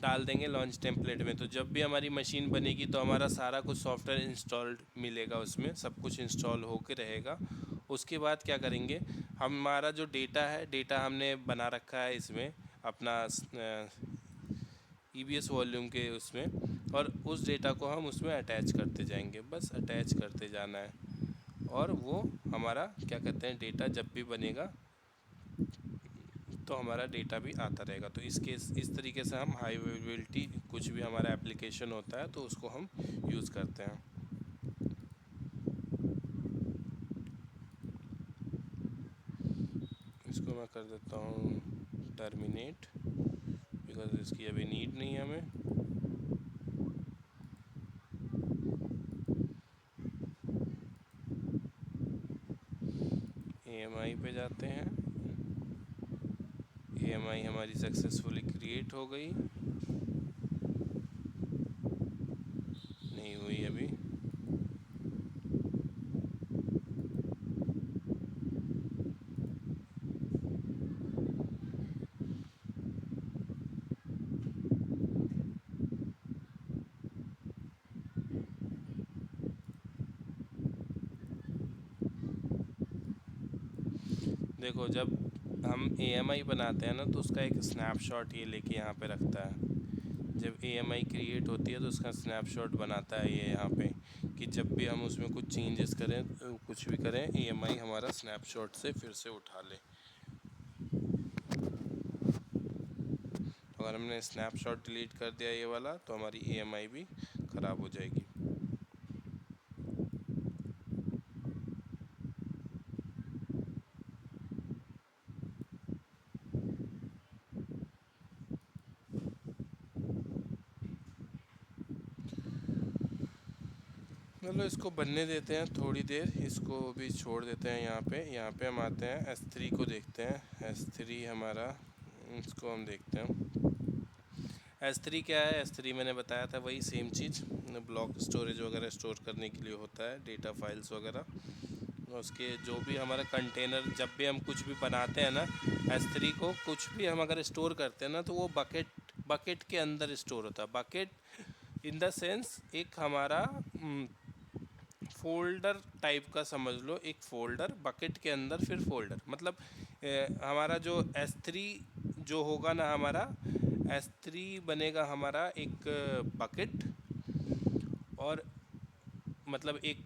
डाल देंगे लॉन्च टेम्पलेट में। तो जब भी हमारी मशीन बनेगी तो हमारा सारा कुछ सॉफ्टवेयर इंस्टॉल्ड मिलेगा, उसमें सब कुछ इंस्टॉल होके रहेगा। उसके बाद क्या करेंगे, हमारा जो डेटा है, डेटा हमने बना रखा है इसमें अपना EBS वॉल्यूम के उसमें, और उस डेटा को हम उसमें अटैच करते जाएंगे। बस अटैच करते जाना है, और वो हमारा क्या कहते हैं, डेटा जब भी बनेगा तो हमारा डेटा भी आता रहेगा। तो इस तरीके से हम हाई अवेलेबिलिटी कुछ भी हमारा एप्लीकेशन होता है तो उसको हम यूज़ करते हैं। इसको मैं कर देता हूँ टर्मिनेट, बिकॉज इसकी अभी नीड नहीं है हमें। EMI पे जाते हैं, EMI हमारी सक्सेसफुली क्रिएट हो गई, नहीं हुई अभी। देखो जब हम EMI बनाते हैं ना, तो उसका एक स्नैपशॉट ये लेके यहाँ पे रखता है। जब EMI क्रिएट होती है तो उसका स्नैपशॉट बनाता है ये यहाँ पे, कि जब भी हम उसमें कुछ चेंजेस करें, कुछ भी करें, EMI हमारा स्नैपशॉट से फिर से उठा ले। अगर हमने स्नैपशॉट डिलीट कर दिया ये वाला, तो हमारी EMI भी ख़राब हो जाएगी। चलो इसको बनने देते हैं थोड़ी देर, इसको भी छोड़ देते हैं। यहाँ पे हम आते हैं S3 को देखते हैं। S3 हमारा, इसको हम देखते हैं। S3 क्या है? S3 मैंने बताया था वही सेम चीज़, ब्लॉक स्टोरेज वगैरह स्टोर करने के लिए होता है, डेटा फाइल्स वगैरह। उसके जो भी हमारा कंटेनर, जब भी हम कुछ भी बनाते हैं ना S3 को, कुछ भी हम अगर स्टोर करते हैं ना तो वो बकेट के अंदर स्टोर होता है। बकेट इन द सेंस एक हमारा फोल्डर टाइप का समझ लो, एक फोल्डर बकेट के अंदर फिर फोल्डर, मतलब हमारा जो S3 जो होगा ना, हमारा S3 बनेगा हमारा एक बकेट, और मतलब एक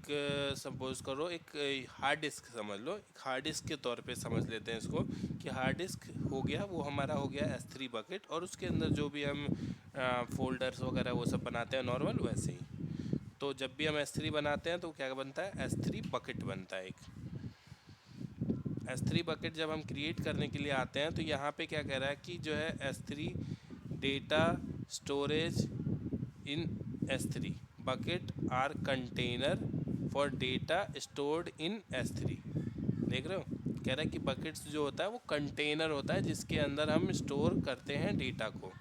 सपोज करो एक हार्ड डिस्क समझ लो, एक हार्ड डिस्क के तौर पे समझ लेते हैं इसको कि हार्ड डिस्क हो गया, वो हमारा हो गया S3 बकेट, और उसके अंदर जो भी हम फोल्डर्स वगैरह वो सब बनाते हैं नॉर्मल वैसे ही। तो जब भी हम S3 बनाते हैं तो क्या बनता है? S3 बकेट बनता है एक। S3 बकेट जब हम क्रिएट करने के लिए आते हैं तो यहाँ पे क्या कह रहा है कि जो है S3 data storage in S3 bucket are container for data stored in S3। देख रहे हो, कह रहा है कि बकेट्स जो होता है वो कंटेनर होता है जिसके अंदर हम स्टोर करते हैं डेटा को।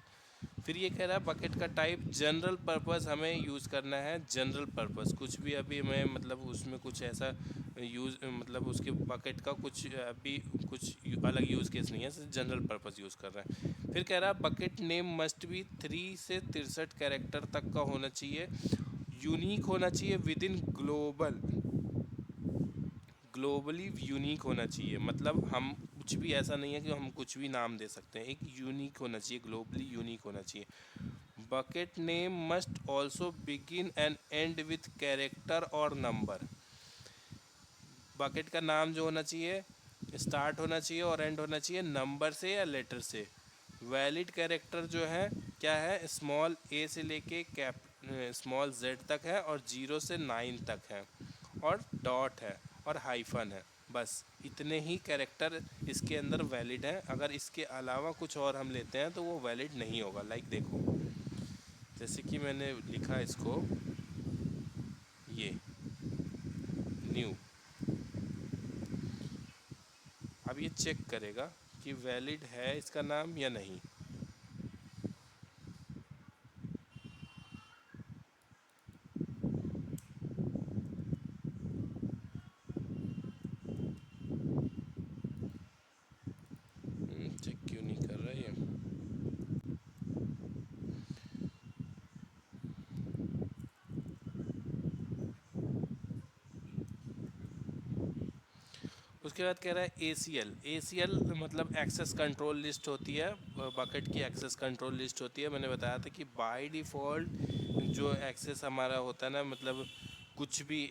फिर ये कह रहा है बकेट का टाइप जनरल पर्पस हमें यूज़ करना है। जनरल पर्पस कुछ भी अभी हमें मतलब उसमें कुछ ऐसा यूज़, मतलब उसके बकेट का कुछ अभी कुछ अलग यूज़ केस नहीं है, सिर्फ जनरल पर्पस यूज़ कर रहा है। फिर कह रहा है बकेट नेम मस्ट भी 3 से 63 कैरेक्टर तक का होना चाहिए, यूनिक होना चाहिए विद इन ग्लोबली यूनिक होना चाहिए। मतलब हम कुछ भी ऐसा नहीं है कि हम कुछ भी नाम दे सकते हैं, एक यूनिक होना चाहिए, ग्लोबली यूनिक होना चाहिए। Bucket name must also begin and and with character और नंबर। बकेट का नाम जो होना चाहिए स्टार्ट होना चाहिए और एंड होना चाहिए नंबर से या लेटर से। वैलिड कैरेक्टर जो है क्या है? स्मॉल ए से लेके कैप स्मॉल जेड तक है, और 0 से 9 तक है, और डॉट है और हाइफन है। बस इतने ही कैरेक्टर इसके अंदर वैलिड हैं। अगर इसके अलावा कुछ और हम लेते हैं तो वो वैलिड नहीं होगा। लाइक देखो, जैसे कि मैंने लिखा इसको, ये न्यू, अब ये चेक करेगा कि वैलिड है इसका नाम या नहीं। चेक क्यों नहीं कर रहा ये? उसके बाद कह रहा है ACL मतलब एक्सेस कंट्रोल लिस्ट होती है, बकेट की एक्सेस कंट्रोल लिस्ट होती है। मैंने बताया था कि बाय डिफ़ॉल्ट जो एक्सेस हमारा होता है ना, मतलब कुछ भी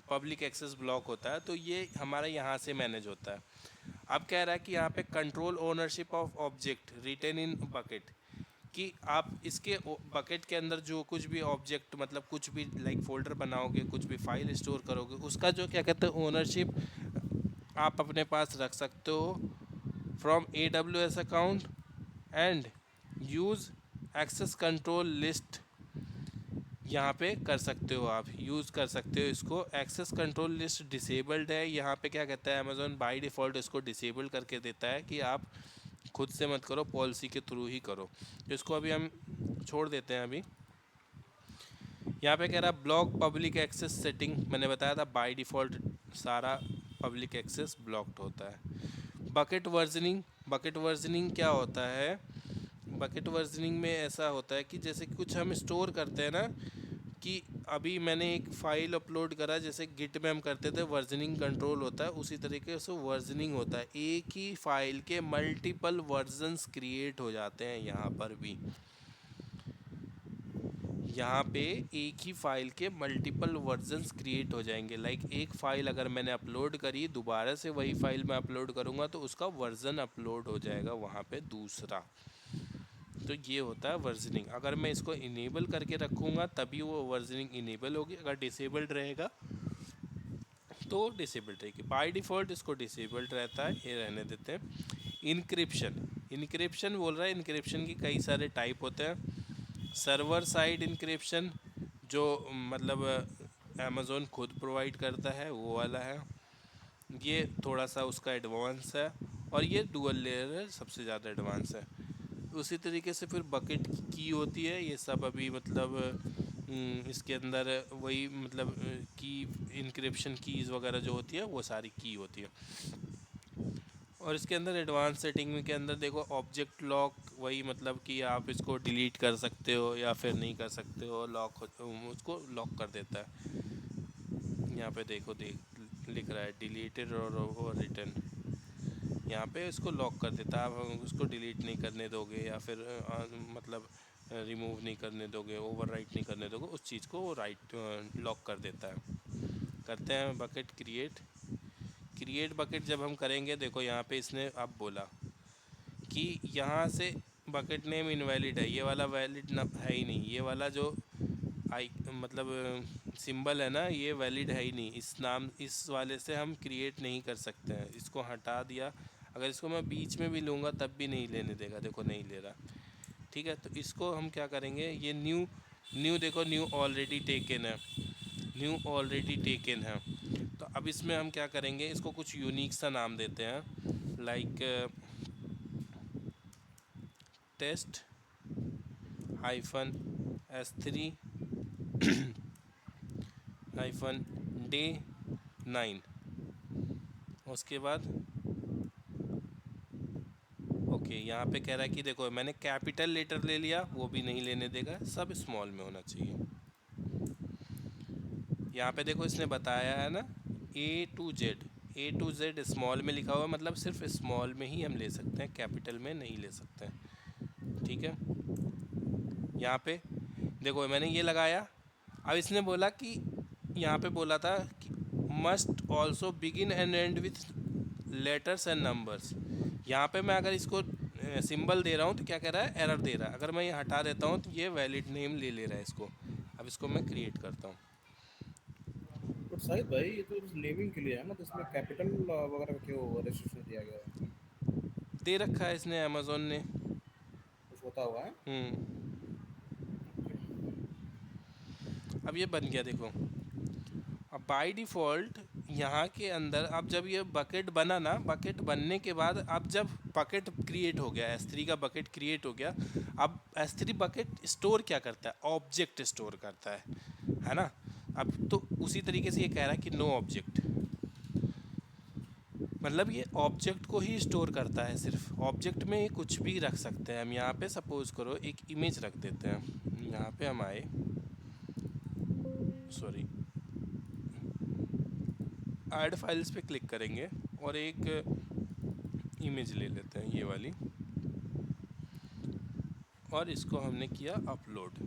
पब्लिक एक्सेस ब्लॉक होता है तो ये हमारा यहाँ से मैनेज होता है। अब कह रहा है कि यहाँ पे control ownership of object retain in bucket, कि आप इसके बकेट के अंदर जो कुछ भी ऑब्जेक्ट, मतलब कुछ भी लाइक फोल्डर बनाओगे, कुछ भी फाइल स्टोर करोगे, उसका जो क्या कहते हैं ओनरशिप आप अपने पास रख सकते हो from AWS account and use access control list. यहाँ पे कर सकते हो, आप यूज़ कर सकते हो इसको। एक्सेस कंट्रोल लिस्ट डिसेबल्ड है, यहाँ पे क्या कहता है अमेज़ॉन बाय डिफ़ॉल्ट इसको डिसेबल करके देता है कि आप खुद से मत करो, पॉलिसी के थ्रू ही करो। तो इसको अभी हम छोड़ देते हैं। अभी यहाँ पे कह रहा है ब्लॉक पब्लिक एक्सेस सेटिंग, मैंने बताया था बाय डिफ़ॉल्ट सारा पब्लिक एक्सेस ब्लॉक्ड होता है। बकेट वर्जनिंग क्या होता है? बकेट वर्जनिंग में ऐसा होता है कि जैसे कि कुछ हम स्टोर करते हैं ना, कि अभी मैंने एक फ़ाइल अपलोड करा, जैसे गिट में हम करते थे वर्जनिंग कंट्रोल होता है, उसी तरीके से वर्जनिंग होता है। एक ही फाइल के मल्टीपल वर्जन्स क्रिएट हो जाते हैं यहाँ पर भी। यहाँ पे एक ही फाइल के मल्टीपल वर्जन्स क्रिएट हो जाएंगे। लाइक एक फ़ाइल अगर मैंने अपलोड करी, दोबारा से वही फाइल मैं अपलोड करूँगा तो उसका वर्जन अपलोड हो जाएगा वहाँ पे दूसरा। तो ये होता है वर्जनिंग। अगर मैं इसको इनेबल करके रखूँगा तभी वो वर्जनिंग इनेबल होगी, अगर डिसेबल्ड रहेगा तो डिसेबल्ड रहेगी। बाय डिफ़ॉल्ट इसको डिसेबल्ड रहता है, ये रहने देते हैं। इनक्रिप्शन बोल रहा है, इनक्रिप्शन की कई सारे टाइप होते हैं। सर्वर साइड इनक्रिप्शन जो मतलब अमेज़ोन खुद प्रोवाइड करता है वो वाला है। ये थोड़ा सा उसका एडवांस है, और ये डुअल लेयर है, सबसे ज़्यादा एडवांस है। उसी तरीके से फिर बकेट की होती है, ये सब अभी मतलब इसके अंदर वही मतलब की इंक्रिप्शन कीज़ वगैरह जो होती है वो सारी की होती है। और इसके अंदर एडवांस सेटिंग में के अंदर देखो ऑब्जेक्ट लॉक, वही मतलब कि आप इसको डिलीट कर सकते हो या फिर नहीं कर सकते हो, लॉक उसको लॉक कर देता है। यहाँ पे देखो देख लिख रहा है डिलीटेड और रिटर्न, यहाँ पे इसको लॉक कर देता है। आप उसको डिलीट नहीं करने दोगे या फिर मतलब रिमूव नहीं करने दोगे, ओवरराइट नहीं करने दोगे, उस चीज़ को वो राइट लॉक कर देता है। करते हैं बकेट क्रिएट। क्रिएट बकेट जब हम करेंगे, देखो यहाँ पे इसने अब बोला कि यहाँ से बकेट नेम इनवैलिड है, ये वाला वैलिड है ही नहीं, ये वाला जो आई मतलब सिंबल है ना, ये वैलिड है ही नहीं, इस नाम इस वाले से हम क्रिएट नहीं कर सकते हैं। इसको हटा दिया। अगर इसको मैं बीच में भी लूँगा तब भी नहीं लेने देगा, देखो नहीं ले रहा। ठीक है, तो इसको हम क्या करेंगे, ये न्यू देखो न्यू ऑलरेडी टेकन है, न्यू ऑलरेडी टेकन है। तो अब इसमें हम क्या करेंगे, इसको कुछ यूनिक सा नाम देते हैं, लाइक टेस्ट -S3 -डे 9। उसके बाद ओके, यहाँ पे कह रहा है कि देखो मैंने कैपिटल लेटर ले लिया, वो भी नहीं लेने देगा, सब स्मॉल में होना चाहिए। यहाँ पे देखो इसने बताया है ना A to Z स्मॉल में लिखा हुआ है, मतलब सिर्फ स्मॉल में ही हम ले सकते हैं, कैपिटल में नहीं ले सकते हैं। ठीक है, यहाँ पे देखो मैंने ये लगाया। अब इसने बोला कि यहाँ पे बोला था कि must also begin and and with letters and numbers. यहाँ पे मैं अगर इसको सिंबल दे रहा हूँ तो क्या कह रहा है, एरर दे रहा है। अगर मैं ये हटा देता हूँ तो ये वैलिड नेम ले रहा है इसको। अब इसको मैं क्रिएट करता हूँ। बट शाहिद भाई ये तो नेमिंग के लिए है ना, तो इसमें कैपिटल वगैरह का क्यों रेस्ट्रिक्शन दिया गया है? दे रखा है इसने, अमेज़ोन ने। कुछ होता हुआ है। अब ये बन गया देखो। अब बाय डिफ़ॉल्ट यहाँ के अंदर अब जब ये बकेट बना ना, बकेट बनने के बाद अब जब बकेट क्रिएट हो गया, S3 का बकेट क्रिएट हो गया, अब S3 बकेट स्टोर क्या करता है, ऑब्जेक्ट स्टोर करता है ना। अब तो उसी तरीके से ये कह रहा है कि नो ऑब्जेक्ट, मतलब ये ऑब्जेक्ट को ही स्टोर करता है। सिर्फ ऑब्जेक्ट में ये कुछ भी रख सकते हैं। हम यहाँ पे सपोज करो एक इमेज रख देते हैं। यहाँ पे हम आए, सॉरी, ऐड फाइल्स पे क्लिक करेंगे और एक इमेज ले लेते हैं, ये वाली, और इसको हमने किया अपलोड।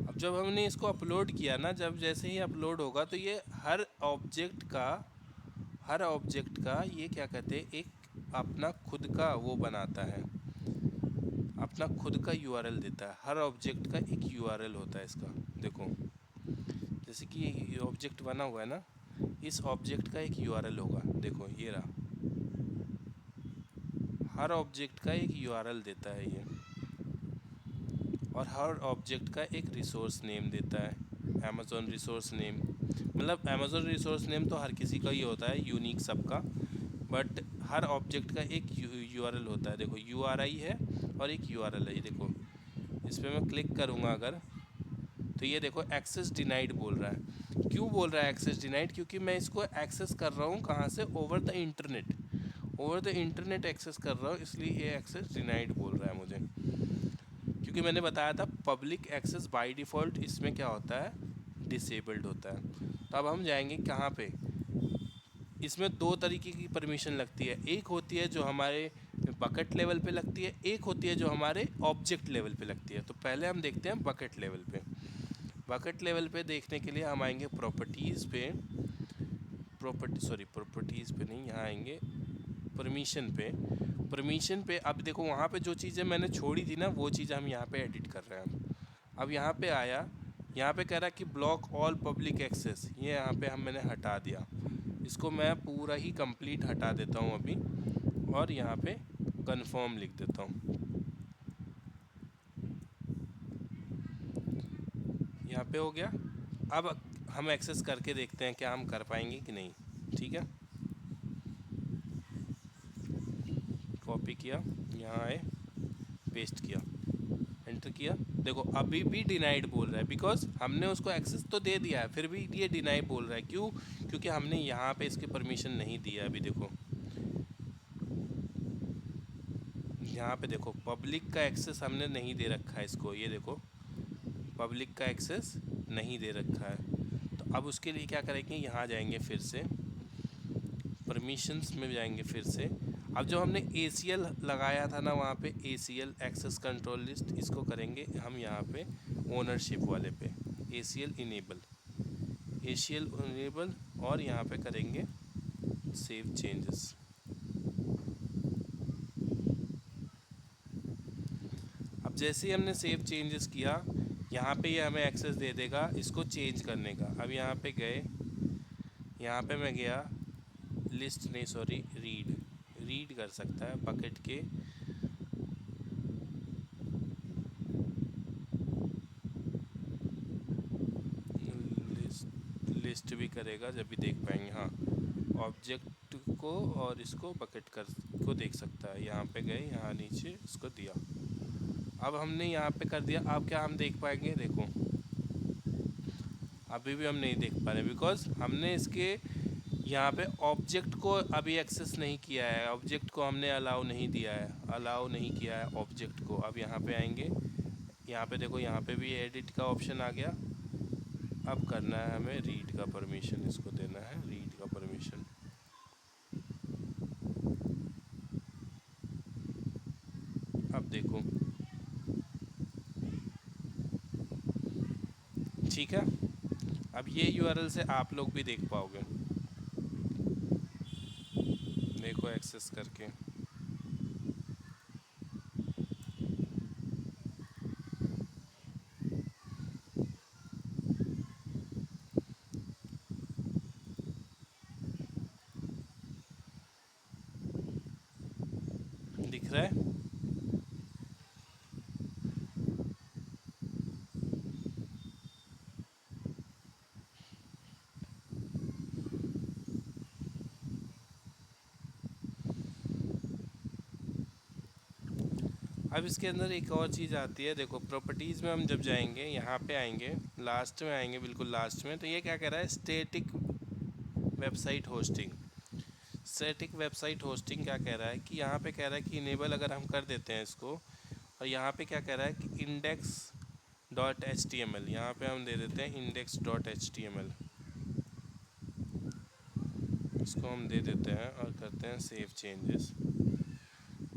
अब जब हमने इसको अपलोड किया ना, जब जैसे ही अपलोड होगा तो ये हर ऑब्जेक्ट का ये क्या कहते हैं, एक अपना खुद का वो बनाता है, अपना खुद का URL देता है। हर ऑब्जेक्ट का एक URL होता है इसका। देखो जैसे कि ये ऑब्जेक्ट बना हुआ है ना, इस ऑब्जेक्ट का एक URL होगा। देखो ये रहा, हर ऑब्जेक्ट का एक URL देता है ये, और हर ऑब्जेक्ट का एक रिसोर्स नेम देता है। अमेज़ॉन रिसोर्स नेम, मतलब अमेज़ॉन रिसोर्स नेम तो हर किसी का ही होता है, यूनिक सबका, बट हर ऑब्जेक्ट का एक URL होता है। देखो URI है और एक URL है। ये देखो, इस पर मैं क्लिक करूँगा अगर, तो ये देखो एक्सेस डिनाइड बोल रहा है। क्यों बोल रहा है एक्सेस डिनाइड, क्योंकि मैं इसको एक्सेस कर रहा हूँ कहाँ से, over the internet, over the internet access कर रहा हूँ, इसलिए ये एक्सेस डिनाइड बोल रहा है मुझे। क्योंकि मैंने बताया था पब्लिक एक्सेस बाय डिफ़ॉल्ट इसमें क्या होता है, डिसेबल्ड होता है। तो अब हम जाएंगे कहाँ पे, इसमें दो तरीके की परमिशन लगती है। एक होती है जो हमारे बकेट लेवल पे लगती है, एक होती है जो हमारे ऑब्जेक्ट लेवल पे लगती है। तो पहले हम देखते हैं बकेट लेवल पे। बकेट लेवल पे देखने के लिए हम आएंगे प्रॉपर्टीज़ पे, प्रॉपर्टीज़ पे नहीं, यहाँ आएंगे परमिशन पे। परमिशन पे अब देखो वहाँ पे जो चीज़ें मैंने छोड़ी थी ना, वो चीज़ हम यहाँ पे एडिट कर रहे हैं। अब यहाँ पे आया, यहाँ पे कह रहा है कि ब्लॉक ऑल पब्लिक एक्सेस, ये यहाँ पे मैंने हटा दिया। इसको मैं पूरा ही कंप्लीट हटा देता हूँ अभी, और यहाँ पे कंफर्म लिख देता हूँ। यहाँ पे हो गया। अब हम एक्सेस करके देखते हैं क्या हम कर पाएंगे कि नहीं। ठीक है, कॉपी किया, यहाँ आए, पेस्ट किया, एंटर किया। देखो अभी भी डिनाइड बोल रहा है, बिकॉज हमने उसको एक्सेस तो दे दिया है, फिर भी ये डिनाई बोल रहा है। क्यों? क्योंकि हमने यहाँ पे इसकी परमिशन नहीं दिया। अभी देखो यहाँ पे देखो पब्लिक का एक्सेस हमने नहीं दे रखा है इसको, ये देखो पब्लिक का एक्सेस नहीं दे रखा है। तो अब उसके लिए क्या करेंगे, यहाँ जाएंगे, फिर से परमिशंस में जाएंगे, फिर से अब जो हमने ACL लगाया था ना वहाँ पे, ACL एक्सेस कंट्रोल लिस्ट, इसको करेंगे हम यहाँ पे ओनरशिप वाले पे ACL इनेबल और यहाँ पे करेंगे सेव चेंजेस। अब जैसे ही हमने सेव चेंजेस किया, यहाँ पे ये हमें एक्सेस दे देगा इसको चेंज करने का। अब यहाँ पे गए, यहाँ पे मैं गया, लिस्ट नहीं सॉरी रीड कर सकता है बकेट के लिस्ट भी करेगा जब भी देख पाएंगे। हाँ, ऑब्जेक्ट को और इसको बकेट कर को देख सकता है। यहाँ पे गए, यहाँ नीचे इसको दिया। अब हमने यहाँ पे कर दिया। अब क्या हम देख पाएंगे, देखो अभी भी हम नहीं देख पा रहे, बिकॉज हमने इसके यहाँ पे ऑब्जेक्ट को अभी एक्सेस नहीं किया है, ऑब्जेक्ट को हमने अलाउ नहीं दिया है, अलाउ नहीं किया है ऑब्जेक्ट को। अब यहाँ पे आएंगे, यहाँ पे देखो यहाँ पे भी एडिट का ऑप्शन आ गया। अब करना है हमें रीड का परमिशन, इसको देना है रीड का परमिशन। अब देखो ठीक है। अब ये URL से आप लोग भी देख पाओगे, देखो एक्सेस करके। दिख रहा है? अब इसके अंदर एक और चीज़ आती है, देखो प्रॉपर्टीज़ में हम जब जाएंगे, यहाँ पे आएंगे, लास्ट में आएंगे, बिल्कुल लास्ट में, तो ये क्या कह रहा है, static website hosting. Static website hosting क्या कह रहा है कि यहाँ पे कह रहा है कि इनेबल अगर हम कर देते हैं इसको, और यहाँ पे क्या कह रहा है कि index.html, यहाँ पे हम दे देते हैं index.html, इसको हम दे देते हैं और करते हैं सेव चेंजेस।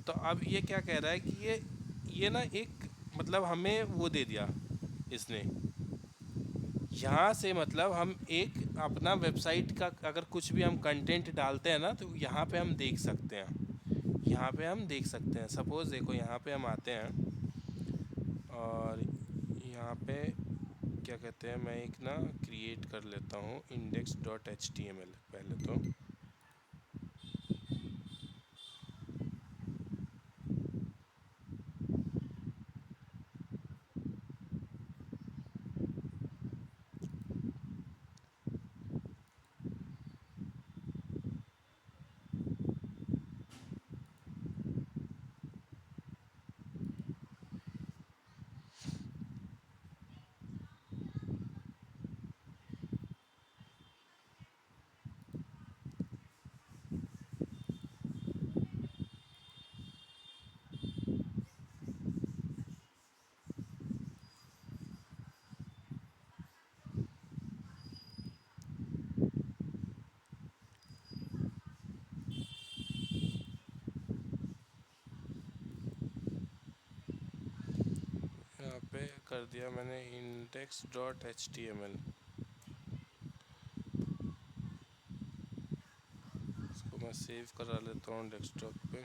तो अब ये क्या कह रहा है कि ये ना एक मतलब हमें वो दे दिया इसने, यहाँ से मतलब हम एक अपना वेबसाइट का अगर कुछ भी हम कंटेंट डालते हैं ना, तो यहाँ पे हम देख सकते हैं, यहाँ पे हम देख सकते हैं। सपोज़ देखो यहाँ पे हम आते हैं और यहाँ पे क्या कहते हैं, मैं एक ना क्रिएट कर लेता हूँ index.html पहले तो। यहाँ पे कर दिया मैंने index.html, इसको मैं सेव करा लेता हूँ डेस्कटॉप पे,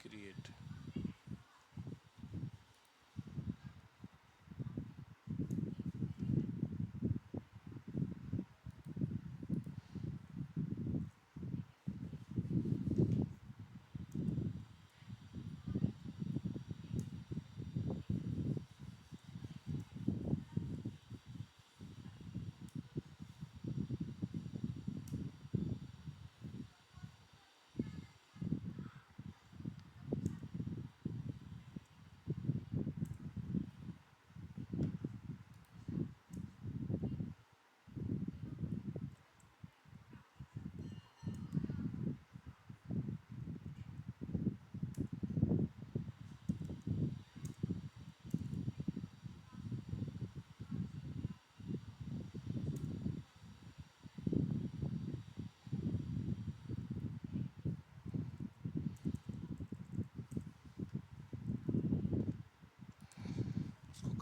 क्रिएट।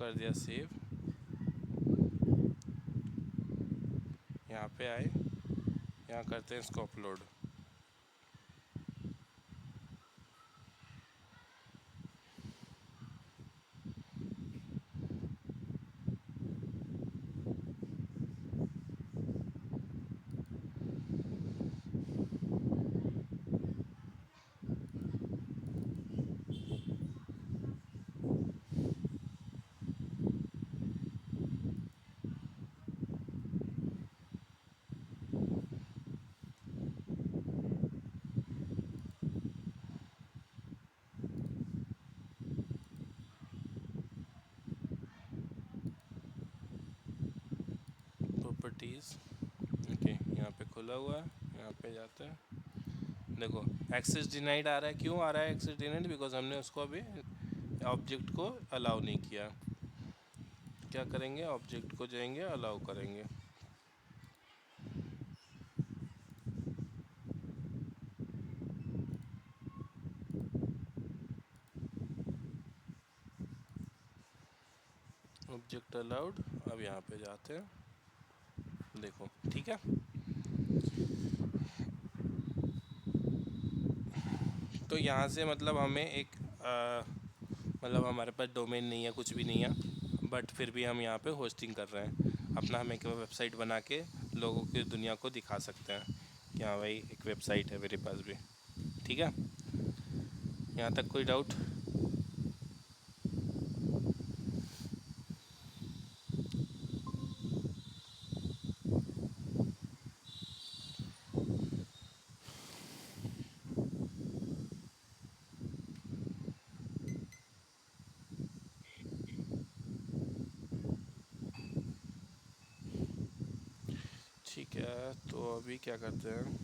कर दिया सेव, यहाँ पे आए, यहाँ करते हैं इसको अपलोड। प्रॉपर्टीज़, ओके, यहाँ पे खुला हुआ है, यहाँ पे जाते हैं। देखो एक्सेस डिनाइड आ रहा है, क्यों आ रहा है एक्सेस डिनाइड? बिकॉज हमने उसको अभी ऑब्जेक्ट को अलाउ नहीं किया। क्या करेंगे, ऑब्जेक्ट को जाएंगे, अलाउ करेंगे। ऑब्जेक्ट अलाउड, अब यहाँ पे जाते हैं, देखो ठीक है। तो यहाँ से मतलब हमें एक मतलब हमारे पास डोमेन नहीं है, कुछ भी नहीं है, बट फिर भी हम यहाँ पे होस्टिंग कर रहे हैं अपना। हम एक वेबसाइट बना के लोगों की दुनिया को दिखा सकते हैं कि हाँ भाई एक वेबसाइट है मेरे पास भी। ठीक है, यहाँ तक कोई डाउट? ठीक है, तो अभी क्या करते हैं,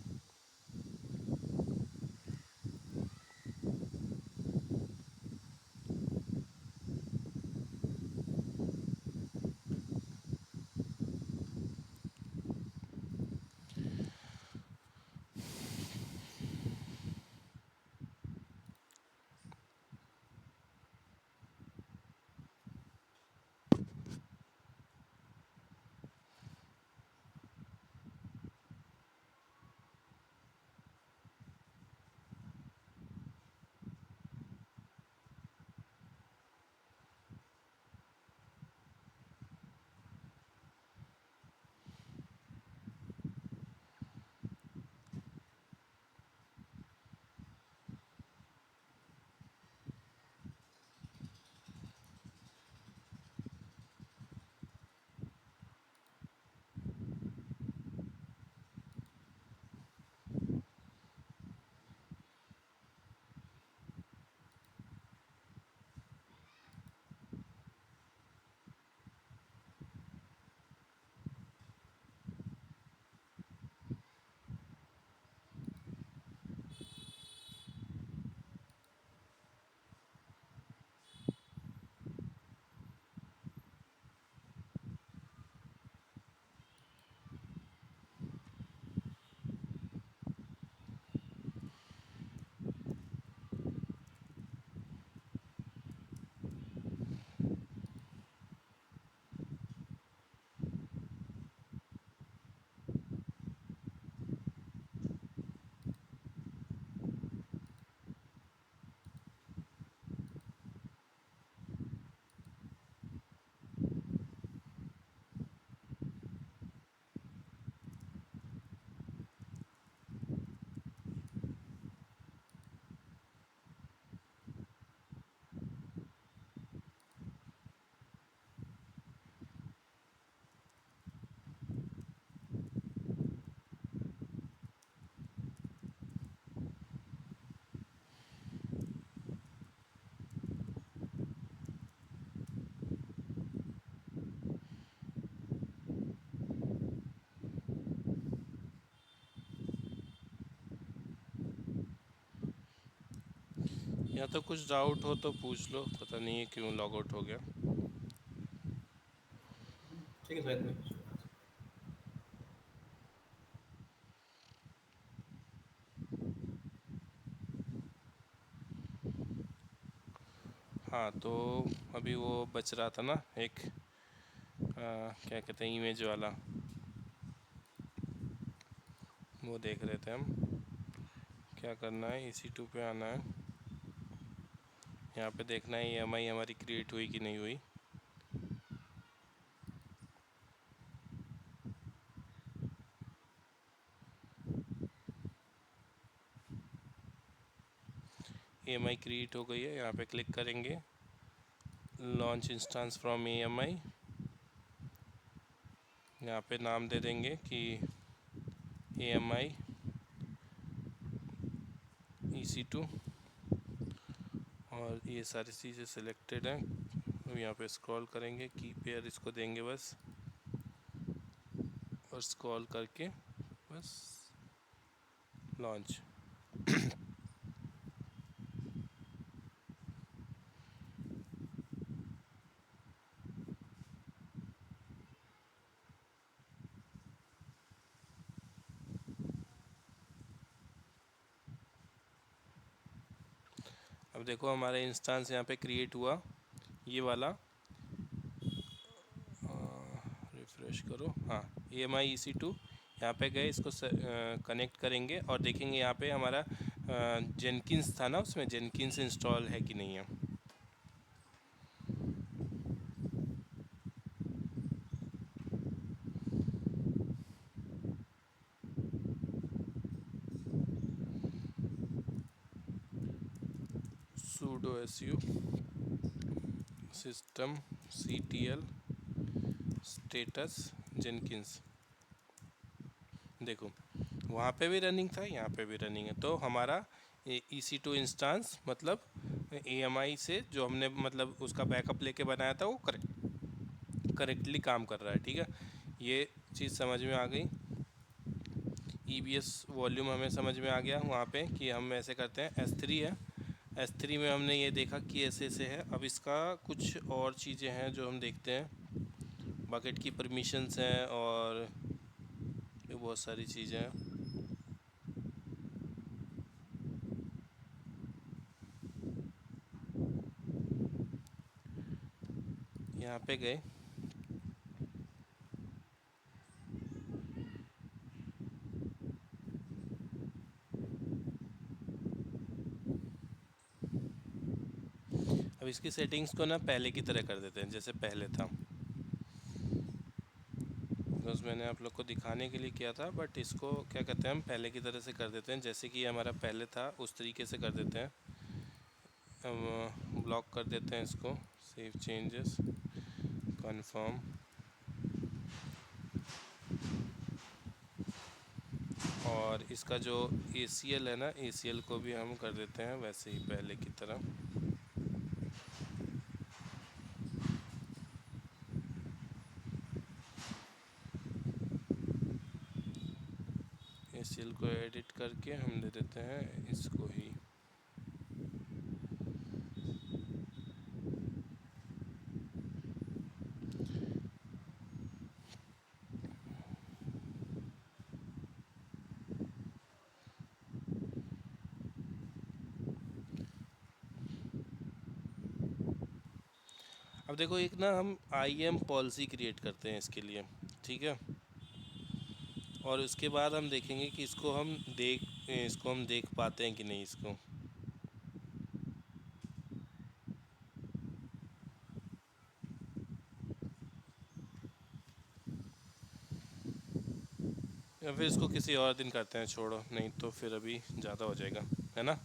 या तो कुछ डाउट हो तो पूछ लो, पता नहीं है क्यों लॉग आउट हो गया। ठीक है शायद में। हाँ तो अभी वो बच रहा था ना एक क्या कहते हैं इमेज वाला, वो देख रहे थे हम। क्या करना है, EC2 पे आना है, यहाँ पे देखना है EMI हमारी क्रिएट हुई कि नहीं हुई। EMI क्रिएट हो गई है, यहाँ पे क्लिक करेंगे, लॉन्च इंस्टेंस फ्रॉम EMI, यहाँ पे नाम दे देंगे कि EMI EC2, और ये सारी चीज़ें सिलेक्टेड हैं। तो यहाँ पे स्क्रॉल करेंगे, की पेयर इसको देंगे बस, और स्क्रॉल करके बस लॉन्च। अब देखो हमारा इंस्टेंस यहाँ पे क्रिएट हुआ, ये वाला, रिफ्रेश करो, हाँ EMI EC2। यहाँ पे गए, इसको कनेक्ट करेंगे और देखेंगे यहाँ पे हमारा जेनकिंस था ना, उसमें जेनकिंस इंस्टॉल है कि नहीं है। sudo su system ctl status jenkins, देखो वहाँ पे भी रनिंग था, यहाँ पे भी रनिंग है। तो हमारा EC2 इंस्टेंस मतलब EMI से जो हमने मतलब उसका बैकअप लेके बनाया था वो करेक्टली काम कर रहा है। ठीक है, ये चीज़ समझ में आ गई। EBS वॉल्यूम हमें समझ में आ गया वहाँ पे कि हम ऐसे करते हैं। S3 है, S3 में हमने ये देखा कि ऐसे ऐसे है। अब इसका कुछ और चीज़ें हैं जो हम देखते हैं, बकेट की परमिशंस हैं और भी बहुत सारी चीज़ें हैं। यहाँ पे गए, अब इसकी सेटिंग्स को ना पहले की तरह कर देते हैं जैसे पहले था। बस मैंने आप लोग को दिखाने के लिए किया था, बट इसको क्या कहते हैं हम पहले की तरह से कर देते हैं, जैसे कि हमारा पहले था उस तरीके से कर देते हैं। हम ब्लॉक कर देते हैं इसको, सेव चेंजेस, कन्फर्म, और इसका जो ACL है ना, ACL को भी हम कर देते हैं वैसे ही पहले की तरह। ACL को एडिट करके हम दे देते हैं इसको ही। अब देखो एक ना हम IAM पॉलिसी क्रिएट करते हैं इसके लिए, ठीक है, और उसके बाद हम देखेंगे कि इसको हम देख पाते हैं कि नहीं इसको। या फिर इसको किसी और दिन करते हैं, छोड़ो, नहीं तो फिर अभी ज़्यादा हो जाएगा, है ना।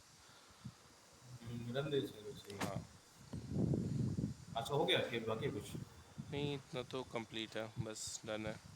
रन दे चलो, सही है। हाँ, अच्छा हो गया कि बाकी है कुछ? नहीं इतना तो कंप्लीट है, बस डन है।